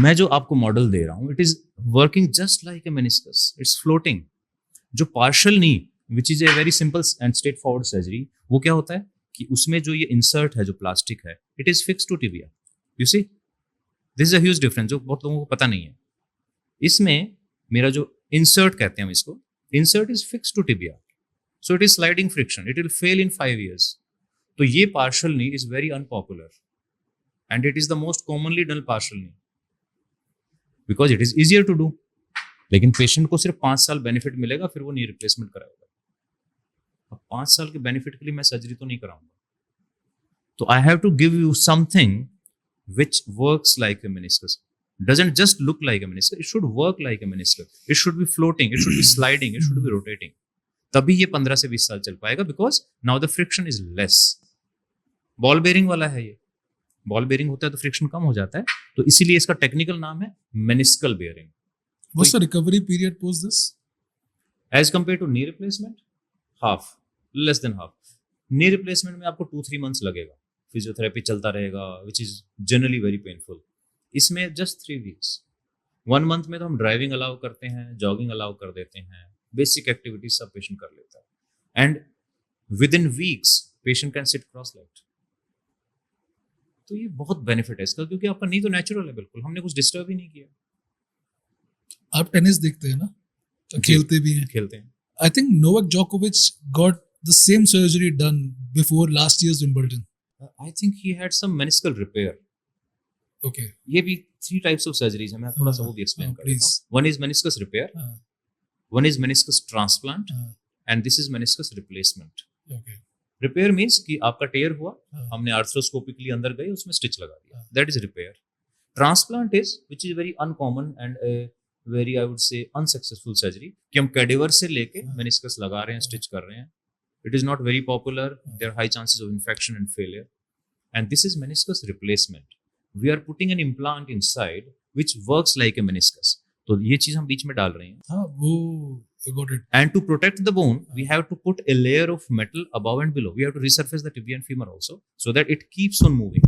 मैं जो आपको मॉडल दे रहा हूँ, it is working just like a meniscus. It's floating. जो partial knee, which is a very simple and straightforward surgery, वो क्या होता है कि उसमें जो ये insert है, जो प्लास्टिक है, it is fixed to tibia. You see, this is a huge difference जो बहुत लोगों को पता नहीं है. इसमें मेरा जो insert कहते हैं हम इसको, insert is fixed to tibia. So it is sliding friction. It will fail in 5 years. तो ये partial knee is very unpopular, and it is the most commonly done partial knee because it is easier to do. लेकिन patient को सिर्फ 5 साल benefit मिलेगा, फिर वो knee replacement कराएगा. अब 5 साल के बेनिफिट के लिए मैं सर्जरी तो नहीं कराऊंगा. तो I have to give you something which works like a meniscus. Doesn't just look like a meniscus. It should work like a meniscus. It should be floating. It should be sliding. It should be rotating. तभी ये 15 से 20 साल चल पाएगा, because now the friction is less. Ball bearing वाला है ये. Ball bearing होता है तो फ्रिक्शन कम हो जाता है, तो इसीलिए इसका टेक्निकल नाम है meniscal bearing. What's the recovery period post this? As compared to knee replacement, half, less than half. Knee replacement में आपको 2-3 months लगेगा, फिजियोथेरेपी चलता रहेगा, which is generally very painful. इसमें just 3 weeks. 1 month में तो हम ड्राइविंग अलाउ करते हैं, जॉगिंग अलाउ कर देते हैं, बेसिक एक्टिविटीज सब पेशेंट कर लेता है, and with in weeks patient can sit cross legged. तो ये बहुत बेनिफिट है इसका, क्योंकि आपका नी तो नेचुरल है, बिल्कुल हमने कुछ डिस्टर्ब ही नहीं किया. आप टेनिस देखते हैं ना, तो खेलते भी हैं. खेलते हैं. आई थिंक नोवाक जोकोविच got the same surgery done before last year's Wimbledon. I think he had some meniscal repair. Okay, ये भी 3 टाइप्स ऑफ सर्जरीज है, मैं थोड़ा सा वो भी एक्सप्लेन कर देता हूं. One is meniscus repair, one is meniscus transplant, and this is meniscus replacement. Okay. Repair means कि आपका टेयर हुआ, हमने आर्थ्रोस्कोपिकली अंदर गए, उसमें स्टिच लगा दिया. That is repair. Transplant is which is very uncommon and a very, I would say, unsuccessful surgery कि हम कैडिवर से लेके meniscus लगा रहे हैं, स्टिच कर रहे हैं. It is not very popular. There are high chances of infection and failure. And this is meniscus replacement. We are putting an implant inside which works like a meniscus. तो ये चीज हम बीच में डाल रहे हैं. हाँ, वो got it. And to protect the bone, we have to put a layer of metal above and below. We have to resurface the tibia and femur also, so that it keeps on moving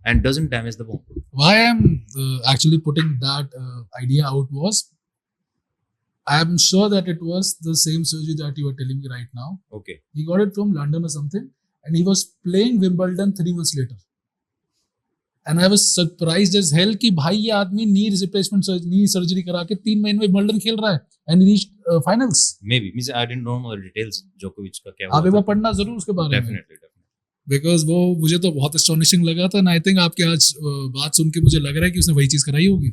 and doesn't damage the bone. Why I'm actually putting that idea out was, I'm sure that it was the same surgery that you are telling me right now. Okay. He got it from London or something, and he was playing Wimbledon 3 months later. And I was surprised as hell कि भाई ये आदमी knee replacement नी surgery करा के 3 महीने में Wimbledon खेल रहा है, and he reached finals. Maybe means I didn't know the details जोकोविच का क्या हुआ. आप एक बार पढ़ना जरूर उसके बारे में. Definitely. Because वो मुझे तो बहुत astonishing लगा था, and I think आपके आज बात सुन के मुझे लग रहा है कि उसने वही चीज कराई होगी.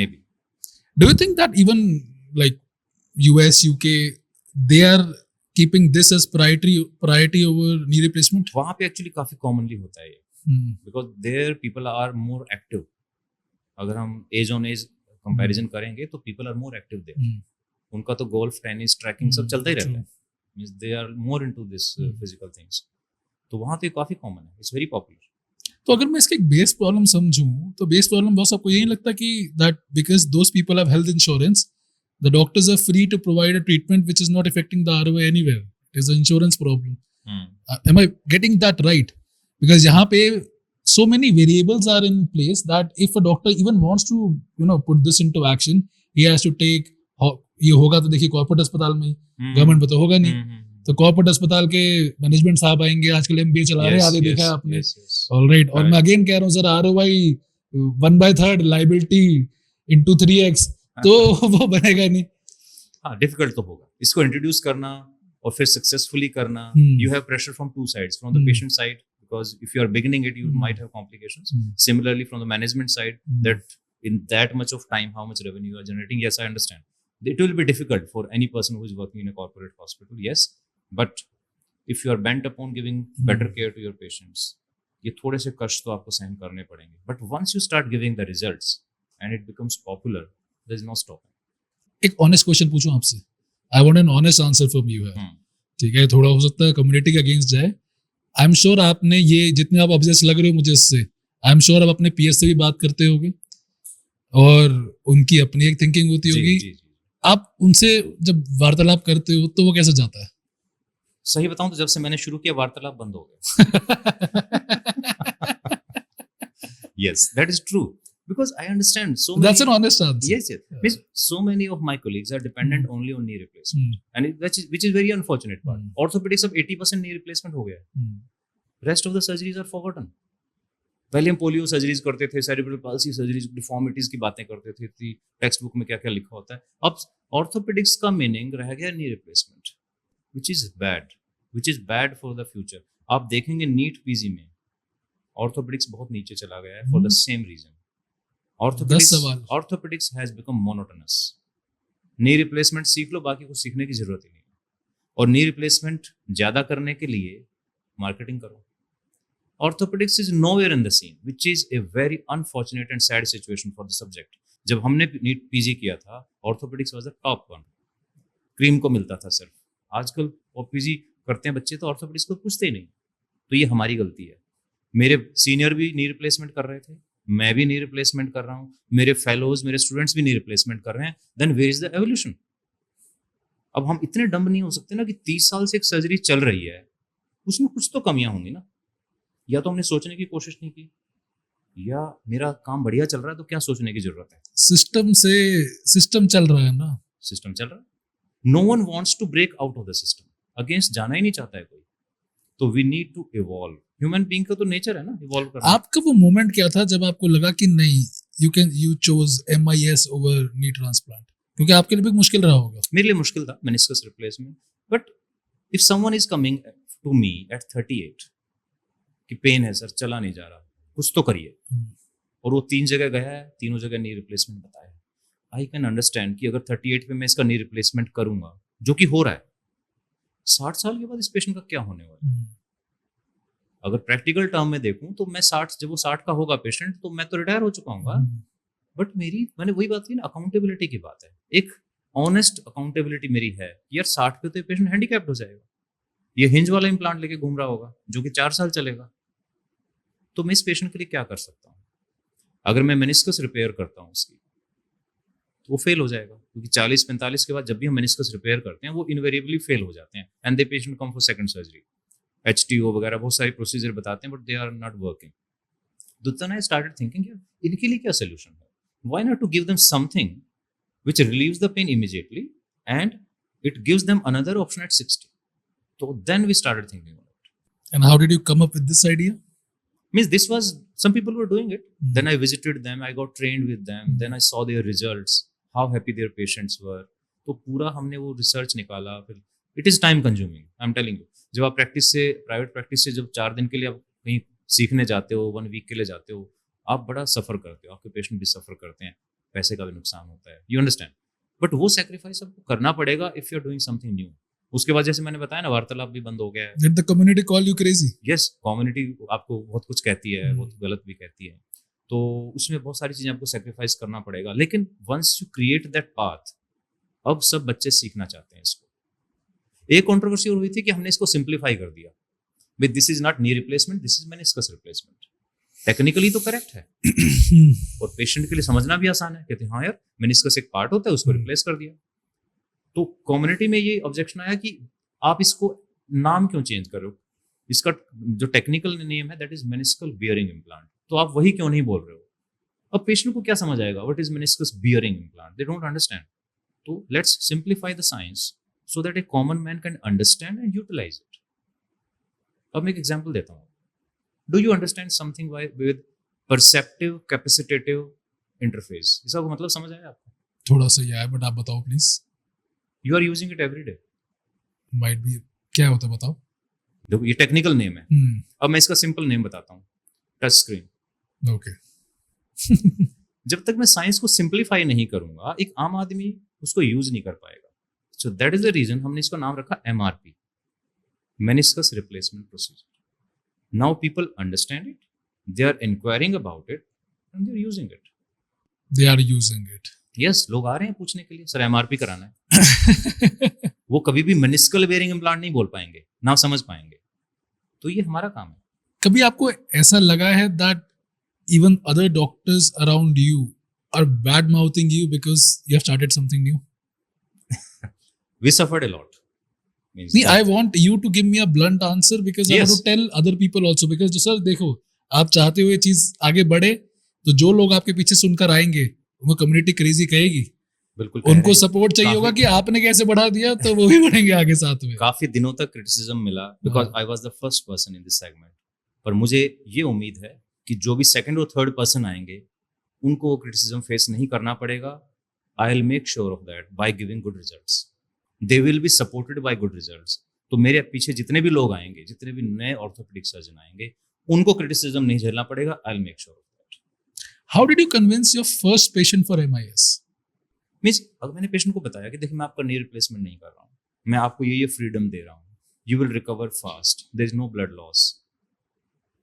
Maybe. Do you think that even like US, UK, they are keeping this as priority over knee replacement? वहाँ पे actually काफी commonly होता है ये. Because there people are more active. अगर हम एज ऑन एज कंपैरिजन करेंगे तो people are more active there. उनका तो गोल्फ, टेनिस, ट्रैकिंग सब चलता ही रहता है. Means they are more into this physical things. तो वहाँ तो ये काफी कॉमन है. It's very popular. तो अगर मैं इसके एक बेस प्रॉब्लम समझूं, तो बेस प्रॉब्लम बस आपको यही लगता कि that because those people have health insurance, the doctors are free to provide a treatment which is not affecting the ROI anywhere. It is an insurance problem. Am I getting that right? Because यहाँ पे so many variables are in place that if a doctor even wants to, put this into action, he has to take, ये होगा तो देखिए corporate अस्पताल में, government में तो होगा नहीं. तो कॉर्पोरेट अस्पताल के मैनेजमेंट साहब आएंगे, आजकल MBA चला रहे हैं, आगे देखा है आपने. ऑलराइट. और मैं अगेन कह रहा हूँ sir, ROI 1/3 liability into 3x, तो वो बनेगा नहीं. हाँ, डिफिकल्ट तो होगा इसको इंट्रोड्यूस करना और फिर सक्सेसफुली करना. You have pressure from 2 sides, from the patient side, because if you are beginning it, you might have complications. Similarly, from the management side, that in that much of time, how much revenue you are generating, yes, I understand. It will be difficult for any person who is working in a corporate hospital, yes. But if you are bent upon giving better care to your patients, ये थोड़े से कष्ट तो आपको सहन करने पड़ेंगे. But once you start giving the results and it becomes popular, there is no stopping. एक honest question पूछूं आपसे. I want an honest answer from you. ठीक है, थोड़ा हो सकता है कम्युनिटी के अगेंस्ट जाए. आई एम श्योर आपने ये जितने आप ऑब्जेक्ट लग रहे हो मुझे इससे, आई एम श्योर आप अपने पीएस से भी बात करते होगे और उनकी अपनी एक थिंकिंग होती होगी. आप उनसे जब वार्तालाप करते हो तो वो कैसे जाता है? सही बताऊं तो जब से मैंने शुरू किया वार्तालाप बंद हो गया. Yes, that is true. Because I understand so many. That's an honest answer. Yes, yes. Means so many of my colleagues are dependent only on knee replacement, and which is very unfortunate part. Orthopedics अब 80% knee replacement हो गया. Rest of the surgeries are forgotten. पहले हम polio surgeries करते थे, cerebral palsy surgeries, deformities की बातें करते थे, टेक्स्ट बुक में क्या क्या लिखा होता है. अब ऑर्थोपेडिक्स का मीनिंग रह गया knee replacement, which is bad for the future. आप देखेंगे नीट पीजी में ऑर्थोपेडिक्स बहुत नीचे चला गया है for the same reason. Orthopaedics has become monotonous. Knee replacement सीख लो, बाकी कुछ सीखने की जरूरत ही नहीं. और नी रिप्लेसमेंट ज्यादा करने के लिए मार्केटिंग करो. Orthopedics is nowhere in the scene, which is a very unfortunate and sad situation for the subject. जब हमने नीट पीजी किया था, orthopedics was the top one. Cream को मिलता था सिर्फ. आजकल वो पीजी करते हैं बच्चे तो orthopedics को पूछते ही नहीं. तो ये हमारी गलती है. मेरे सीनियर भी नी रिप्लेसमेंट कर रहे थे, मैं भी नी रिप्लेसमेंट कर रहा हूँ, मेरे फेलोज, मेरे स्टूडेंट्स भी नी रिप्लेसमेंट कर रहे हैं. Then where is the evolution? अब हम इतने डम्ब नहीं हो सकते ना कि 30 साल से एक सर्जरी चल रही है, उसमें कुछ तो कमियां होंगी ना. या तो हमने सोचने की कोशिश नहीं की, या मेरा काम बढ़िया चल रहा है तो क्या सोचने की जरूरत है. सिस्टम चल रहा है ना. सिस्टम चल रहा है. No one wants to break out of the system. Against जाना ही नहीं चाहता है कोई. तो we need to evolve. Human being का तो नेचर है ना इवॉल्व करना. आपका वो मोमेंट क्या था जब आपको लगा कि नहीं, you chose MIS over knee transplant? क्योंकि आपके लिए भी मुश्किल रहा होगा. मेरे लिए मुश्किल था meniscus replacement. But if someone is coming to me at 38 कि पेन है सर, चला नहीं जा रहा, कुछ तो करिए, और वो 3 जगह गया है, तीनों जगह नी रिप्लेसमेंट बताया, आई कैन अंडरस्टैंड कि अगर 38 पे मैं इसका नी रिप्लेसमेंट करूंगा, जो कि हो रहा है, 60 साल के बाद इस पेशेंट का क्या होने वाला है. अगर प्रैक्टिकल टर्म में देखूं तो मैं 60, जब वो 60 का होगा पेशेंट, तो मैं तो रिटायर हो चुका हूँ. बट मैंने वही बात की ना, अकाउंटेबिलिटी की बात है. एक ऑनेस्ट अकाउंटेबिलिटी मेरी है, यार 60 पे तो ये पेशेंट हैंडीकैप्ड हो जाएगा, ये हिंज वाला इम्प्लांट लेके घूम रहा होगा जो कि 4 साल चलेगा. तो मैं इस पेशेंट के लिए क्या कर सकता हूँ? अगर मैं मेनिस्कस रिपेयर करता हूँ उसकी, तो वो फेल हो जाएगा, क्योंकि 40-45 के बाद जब भी हम मेनिस्कस रिपेयर करते हैं वो इनवेरिएबली फेल हो जाते हैं, and they patient come for second surgery. HTO वगैरह बहुत सारी प्रोसीजर बताते हैं, but they are not working. then I started thinking, यार इनके लिए क्या सोल्यूशन है? Why not to give them something which relieves the pain immediately and it gives them another option at 60. So then we started thinking about it. And how did you come up with this idea? Means this was, some people were doing it. Then I visited them, I got trained with them. Then I saw their results, how happy their patients were. तो पूरा हमने वो research निकाला. फिर it is time consuming, I am telling you. जब आप practice से, private practice से जब 4 दिन के लिए आप कहीं सीखने जाते हो, 1 वीक के लिए जाते हो, आप बड़ा सफर करते हो, आपके पेशेंट भी सफर करते हैं, पैसे का भी नुकसान होता है, यू अंडरस्टैंड. बट वो सेक्रीफाइस आपको करना पड़ेगा if you are doing something new. उसके बाद जैसे मैंने बताया ना, वार्तालाप भी बंद हो गया है. Did the community call you crazy? Yes, community आपको बहुत कुछ कहती है, बहुत गलत भी कहती है, तो उसमें बहुत सारी चीजें आपको सेक्रीफाइस करना पड़ेगा. लेकिन once you create that path, अब सब बच्चे सीखना चाहते हैं इसको. एक कंट्रोवर्सी और हुई थी कि हमने इसको सिंप्लीफाई कर दिया, with this is not knee replacement, this is meniscus replacement. Technically तो करेक्ट है और पेशेंट के लिए समझना भी आसान है. कहते हैं हाँ यार, मेनिस्कस एक पार्ट होता है, उसको रिप्लेस कर दिया. तो कम्युनिटी में ये ऑब्जेक्शन आया कि आप इसको नाम क्यों चेंज कर रहे हो, इसका जो टेक्निकल नेम है that is meniscal bearing implant, तो आप वही क्यों नहीं बोल रहे हो. अब पेशेंट को क्या समझ आएगा what is meniscus bearing implant? They don't understand. तो let's simplify the science so that a common man can understand and utilize it. अब मैं एक एग्जांपल देता हूँ. Do you understand something with perceptive capacitive interface? इसका मतलब समझ आया आपको? थोड़ा सा ही आया, बट आप बताओ please. You are using it every day. Might be. क्या होता है बताओ. देखो ये टेक्निकल नेम है. अब मैं इसका सिंपल नेम बताता हूँ, टच स्क्रीन. ओके. जब तक मैं साइंस को सिंप्लीफाई नहीं करूंगा, एक आम आदमी उसको यूज नहीं कर पाएगा. So that is the reason हमने इसको नाम रखा MRP, meniscus replacement procedure. Now people understand it, they are inquiring about it, and they are using it. They are using it. Yes, लोग आ रहे हैं पूछने के लिए, सर MRP कराना है. वो कभी भी meniscal bearing implant नहीं बोल पाएंगे, ना समझ पाएंगे. तो ये हमारा काम है. कभी आपको ऐसा लगा है that even other doctors around you are bad mouthing you because you have started something new? We suffered a lot. Means नहीं, that- I want you to give me a blunt answer because I want Yes. to tell other people also because sir देखो, आप चाहते हो ये चीज आगे बढ़े तो जो लोग आपके पीछे सुनकर आएंगे उनको कम्युनिटी क्रेजी कहेगी, बिल्कुल कह उनको रहे हैं। सपोर्ट चाहिए होगा काफी- कि आपने कैसे बढ़ा दिया तो वो भी बढ़ेंगे आगे साथ में. काफी दिनों तक क्रिटिसिज्म मिला बिकॉज हाँ. I was the first person in this segment, पर मुझे ये उम्मीद है कि जो भी सेकंड और थर्ड पर्सन आएंगे उनको वो क्रिटिसिज्म फेस नहीं करना पड़ेगा. I will make sure of that by giving good results. They will be supported by good results. तो मेरे पीछे जितने भी लोग आएंगे, जितने भी नए ऑर्थोपेडिक सर्जन आएंगे, उनको क्रिटिसिज्म नहीं झेलना पड़ेगा. I will make sure of that. How did you convince your first patient for MIS? Means अगर मैंने पेशेंट को बताया कि देखिए मैं आपका नी रिप्लेसमेंट नहीं कर रहा हूँ, मैं आपको ये फ्रीडम दे रहा हूँ, you will recover fast, there is no blood loss,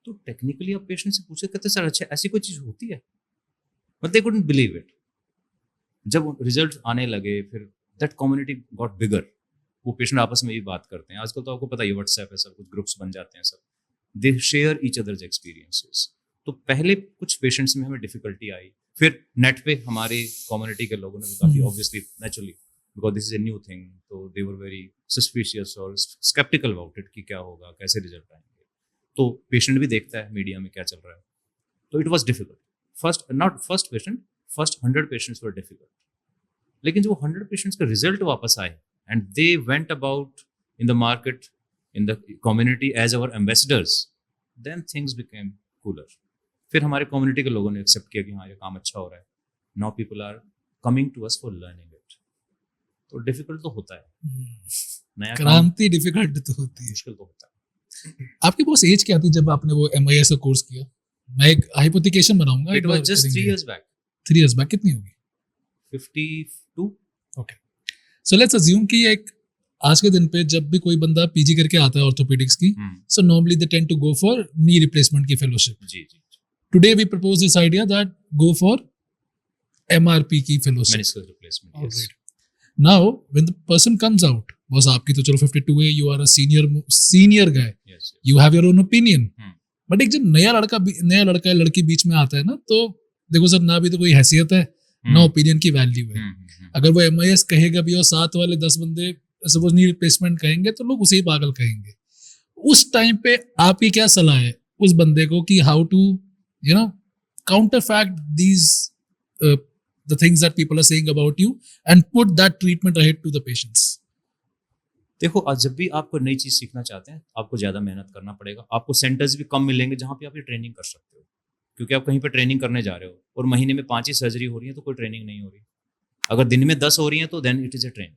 तो टेक्निकली आप पेशेंट से पूछे कहते सर अच्छा ऐसी कोई चीज़ होती है, but they couldn't believe it. जब रिजल्ट आने लगे फिर दैट कम्युनिटी गॉट बिगर. वो पेशेंट आपस में भी बात करते हैं. आजकल तो आपको पता ही व्हाट्सएप है, सब कुछ ग्रुप्स बन जाते हैं, सब दे शेयर ईच अदर्स एक्सपीरियंसेस. तो पहले कुछ पेशेंट्स में हमें डिफिकल्टी आई, फिर नेट पे हमारी कम्युनिटी के लोगों ने भी काफ़ी obviously naturally because this is a new thing, तो दे वर वेरी सस्पिशियस और स्केप्टिकल अबाउट इट कि क्या होगा, कैसे रिजल्ट आएंगे. तो पेशेंट भी देखता है मीडिया में क्या चल रहा है. तो it was difficult. First patient, first 100 patients were difficult. लेकिन जो 100 पेशेंट्स का रिजल्ट वापस आए and they went about in the market, in the community as our ambassadors, then things became cooler. फिर हमारे कम्युनिटी के लोगों ने एक्सेप्ट किया कि हाँ ये काम अच्छा हो रहा है. Now people are coming to us for learning it. तो डिफिकल्ट तो होता है, नया काम क्रांति डिफिकल्ट तो होती है. मुश्किल तो होता है. आपकी बहुत एज क्या थी जब आपने वो MIS का कोर्स किया? मैं एक हाइपोथेटिकल बनाऊंगा. It was just 3 years back. 3 years back कितनी होगी? 52. सो लेट्स अज्यूम कि एक आज के दिन पे जब भी कोई बंदा पीजी करके आता है ऑर्थोपेडिक्स की, so normally they tend to go for knee replacement की fellowship. जी जी. Today we propose this idea that go for MRP की fellowship. Meniscal replacement. Alright. Now when the person comes out, बस आपकी तो चलो 52 है, you are a senior guy, yes. you have your own opinion. Hmm. But एक जब नया लड़का या लड़की बीच में आता है ना, तो देखो सर ना भी तो कोई हैसियत है ना ओपिनियन की वैल्यू है. अगर वो MIS कहेगा भी और साथ वाले 10 बंदे सपोज नी रिप्लेसमेंट कहेंगे तो लोग उसे ही पागल कहेंगे. उस टाइम पे आपकी क्या सलाह है उस बंदे को कि how to counteract these the things that people are saying about you and put that treatment ahead to the patients? देखो आज जब भी आपको नई चीज़ सीखना चाहते हैं आपको ज़्यादा मेहनत करना पड़ेगा. आपको सेंटर्स भी कम मिलेंगे जहाँ पे आप ये ट्रेनिंग कर सकते हो, क्योंकि आप कहीं पे ट्रेनिंग करने जा रहे हो और महीने में 5 ही सर्जरी हो रही है तो कोई ट्रेनिंग नहीं हो रही. अगर दिन में 10 हो रही है तो then it is a training.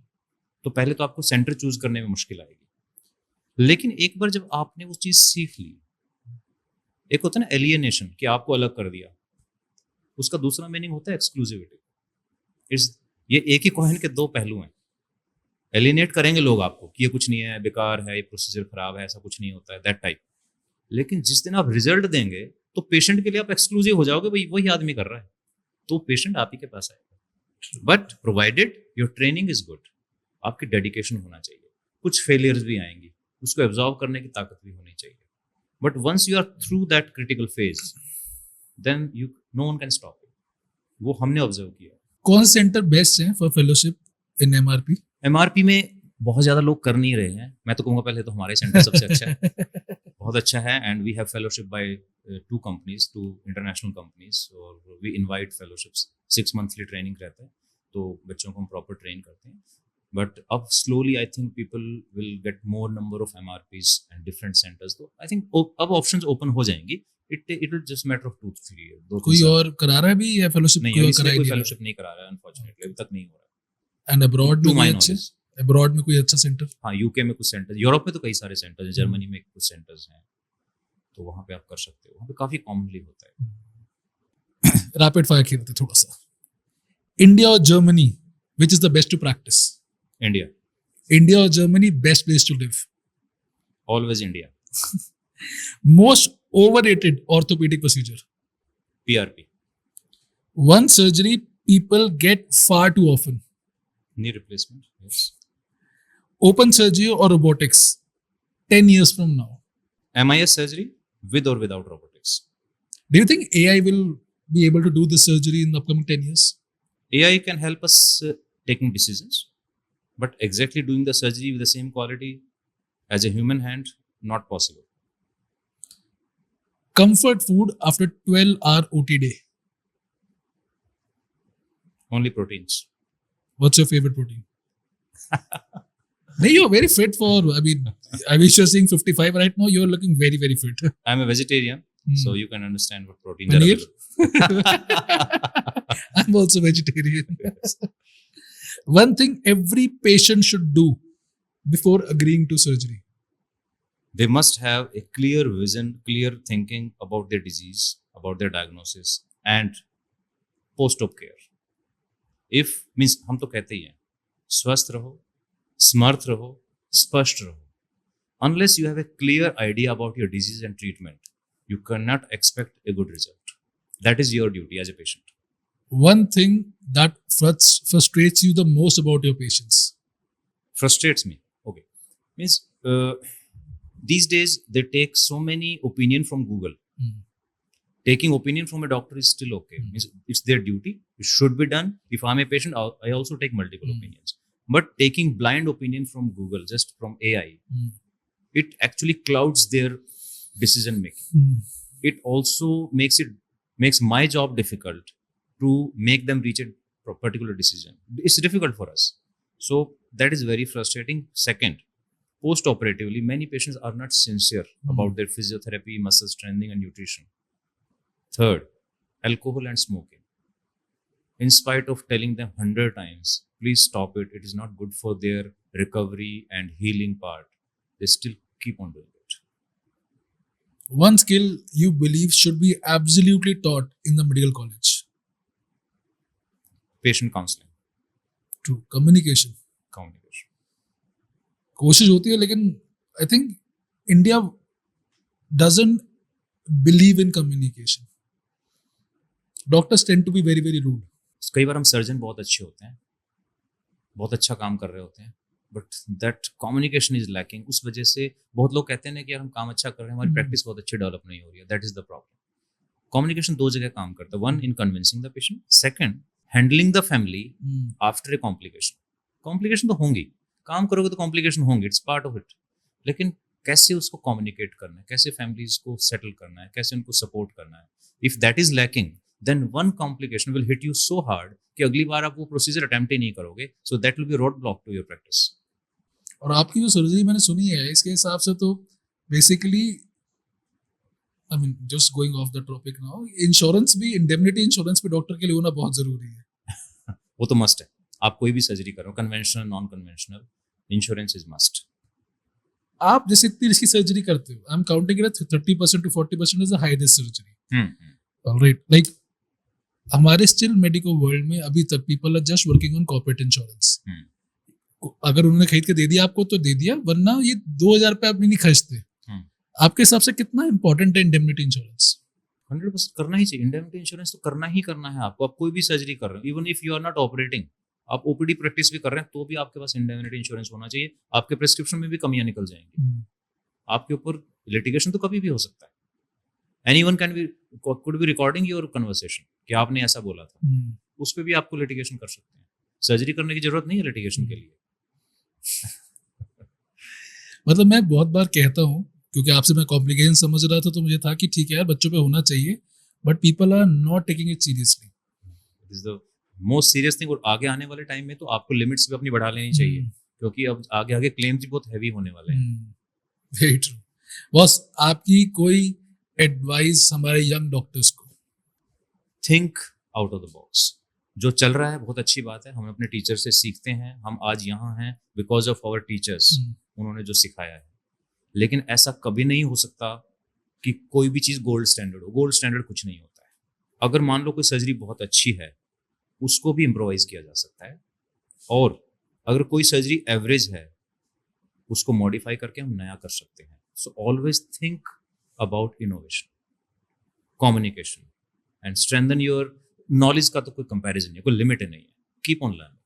तो पहले तो आपको सेंटर चूज करने में मुश्किल आएगी. लेकिन एक बार जब आपने वो चीज़ सीख ली, एक होता है ना एलियनेशन कि आपको अलग कर दिया, उसका दूसरा मीनिंग होता है एक्सक्लूसिविटी. इट्स ये एक ही कॉइन के दो पहलू हैं. एलिनेट करेंगे लोग आपको कि ये कुछ नहीं है, बेकार है, ये प्रोसीजर खराब है, ऐसा कुछ नहीं होता है, दैट टाइप. लेकिन जिस दिन आप रिजल्ट देंगे तो पेशेंट के लिए आप एक्सक्लूसिव हो जाओगे, भाई वही आदमी कर रहा है, तो पेशेंट आप ही के पास आएगा. But provided your training is good, आपकी डेडिकेशन होना चाहिए. कुछ फेलियर्स भी आएंगी, उसको एब्जॉर्व करने की ताकत भी होनी चाहिए. But once you are through that critical phase, then you no one can stop you. वो हमने ऑब्जर्व किया. कौन से सेंटर बेस्ट है for fellowship in MRP? MRP में बहुत ज़्यादा लोग कर नहीं रहे हैं. मैं तो कहूँगा पहले तो हमारे सेंटर सबसे अच्छा है, बहुत अच्छा है. And we have fellowship by 2 companies, 2 international companies, और we invite fellowships. 6 monthly training रहता है, तो बच्चों को हम प्रॉपर ट्रेन करते हैं. बट अब slowly I think people will get more number of MRPs and different centres. तो आई थिंक अब ऑप्शंस ओपन हो जाएंगी. It will just matter of 2-3 years. कोई और करा रहा है भी या फेलोशिप नहीं, कोई और इसमें कराई कोई नहीं? फेलोशिप नहीं करा रहा है अनफॉर्चुनेटली, अभी तक नहीं हो रहा. एंड अब्रॉड To में my कोई अच्छे? knowledge. अब्रॉड में कोई अच्छा सेंटर? हाँ, यूके में कुछ सेंटर, यूरोप में तो कई सारे सेंटर्स हैं, जर्मनी में कुछ सेंटर्स हैं, तो वहाँ पे आप कर सकते हो. वहाँ पे काफ़ी कॉमनली होता है. रैपिड फायर खेलते थोड़ा सा. इंडिया और Germany, which is the best to practice? India. India और Germany, best place to live? Always India. Most overrated orthopaedic procedure? PRP. One surgery people get far too often? Knee replacement. Yes. Open surgery or robotics 10 years from now? MIS surgery with or without robotics. Do you think AI will be able to do this surgery in the upcoming 10 years? AI can help us taking decisions, But exactly doing the surgery with the same quality as a human hand, not possible. Comfort food after 12-hour OT day. Only proteins. What's your favorite protein? No, you're very fit for, I wish you're seeing 55 right now. You're looking very, very fit. I'm a vegetarian, so you can understand what proteins Paneer? are available. I'm also vegetarian. One thing every patient should do before agreeing to surgery. They must have a clear vision, clear thinking about their disease, about their diagnosis, and post-op care. If means हम तो कहते ही हैं स्वस्थ रहो, समर्थ रहो, स्पष्ट रहो. Unless you have a clear idea about your disease and treatment, you cannot expect a good result. That is your duty as a patient. One thing that frustrates you the most about your patients. Frustrates me. Okay, means these days they take so many opinion from Google. Taking opinion from a doctor is still okay. Means it's their duty. It should be done. If I'm a patient, I also take multiple opinions. But taking blind opinion from Google, just from AI, it actually clouds their decision making. It also makes my job difficult to make them reach a particular decision. It's difficult for us. So that is very frustrating. Second, post-operatively, many patients are not sincere about their physiotherapy, muscle strengthening, and nutrition. Third, alcohol and smoking. In spite of telling them 100 times, please stop it. It is not good for their recovery and healing part. They still keep on doing it. One skill you believe should be absolutely taught in the medical college. Patient counseling. True. Communication. कोशिश होती है लेकिन I think India doesn't believe in communication. Doctors tend to be very, very rude. कई बार हम surgeon बहुत अच्छे होते हैं, बहुत अच्छा काम कर रहे होते हैं, but that communication is lacking. उस वजह से बहुत लोग कहते हैं कि यार हम काम अच्छा कर रहे हैं, हमारी प्रैक्टिस बहुत अच्छी डेवलप नहीं हो रही है. That is the problem. Communication दो जगह काम करता है. One, in convincing the patient. Second, handling the family after a complication. Complication तो होंगी, काम करोगे तो कॉम्प्लिकेशन होंगे, इट्स पार्ट ऑफ इट. लेकिन कैसे उसको कम्युनिकेट करना है, कैसे फैमिलीज को सेटल करना है, कैसे उनको सपोर्ट करना है. If that is lacking, then one complication will hit you so hard कि अगली बार आप वो प्रोसीजर अटेम्प्ट ही नहीं करोगे. So that will be a roadblock to your practice. और आपकी जो सर्जरी मैंने सुनी है इसके हिसाब से तो basically I mean just going off the topic now, insurance भी, इंडेमनिटी इंश्योरेंस भी डॉक्टर के लिए होना बहुत जरूरी है. वो तो मस्ट है. आप कोई भी सर्जरी करो, conventional, non conventional, insurance is must. आप जैसे इतनी रिस्की सर्जरी करते हो, I am counting it 30% to 40% is a high risk surgery. Alright, like हमारे स्टिल मेडिकल वर्ल्ड में अभी तक people are just working on corporate insurance. अगर उन्होंने खरीद के दे दिया आपको तो दे दिया, वरना ये 2000 रुपये आप नहीं खर्चते. आपके हिसाब से कितना इंपॉर्टेंट है इंडेमनिटी इंश्योरेंस? 100% करना ही चाहिए. इंडेमनिटी इंश्योरेंस तो करना ही करना है आपको. आप कोई भी सर्जरी कर रहे हो, even if you are not operating, आप ओपीडी प्रैक्टिस भी कर रहे हैं, तो भी आपके पास इंडेमनिटी इंश्योरेंस होना चाहिए. आपके प्रिस्क्रिप्शन में भी कमियां निकल जाएंगी. आपके ऊपर लिटिगेशन तो कभी भी हो सकता है. Anyone could be recording your conversation कि आपने ऐसा बोला था. उस पे भी आपको लिटिगेशन कर सकते हैं. सर्जरी करने की जरूरत नहीं है लिटिगेशन के लिए. मतलब मैं बहुत बार कहता हूँ, क्योंकि आपसे मैं कॉम्प्लिकेशन समझ रहा था तो मुझे था कि ठीक है यार बच्चों पे होना चाहिए, but people are not taking it seriously. It is the most serious thing. और आगे आने वाले टाइम में तो आपको लिमिट्स भी अपनी बढ़ा लेनी चाहिए, क्योंकि अब आगे आगे क्लेम्स भी बहुत हैवी होने वाले हैं. Very true. बॉस, आपकी कोई एडवाइस हमारे यंग डॉक्टर्स को? Think out of the box. जो चल रहा है बहुत अच्छी बात है, हम अपने टीचर से सीखते हैं. हम आज यहाँ हैं बिकॉज ऑफ आवर टीचर्स. उन्होंने जो सिखाया है. लेकिन ऐसा कभी नहीं हो सकता कि कोई भी चीज़ गोल्ड स्टैंडर्ड हो. गोल्ड स्टैंडर्ड कुछ नहीं होता है. अगर मान लो कोई सर्जरी बहुत अच्छी है, उसको भी इम्प्रोवाइज किया जा सकता है. और अगर कोई सर्जरी एवरेज है, उसको मॉडिफाई करके हम नया कर सकते हैं. So always think about innovation, communication, and strengthen your knowledge. का तो कोई कंपैरिजन नहीं, कोई लिमिट नहीं है. Keep on learning.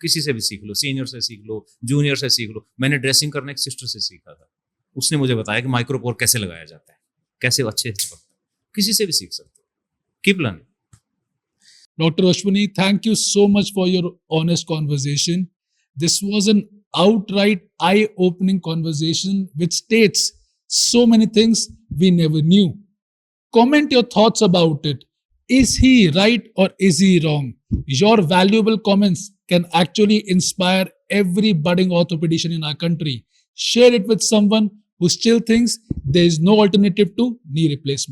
किसी से भी सीख लो, सीनियर से सीख लो, जूनियर से सीख लो. मैंने ड्रेसिंग करना एक सिस्टर से सीखा था. उसने मुझे बताया कि माइक्रोपोर कैसे लगाया जाता है, कैसे अच्छे से पकता है. किसी से भी सीख सकते हो. Keep learning. Dr. Ashwini, thank you so much for your honest conversation. This was an outright eye-opening conversation which states so many things we never knew. Comment your thoughts about it. Is he right or is he wrong? Your valuable comments can actually inspire every budding orthopedician in our country. Share it with someone who still thinks there is no alternative to knee replacement.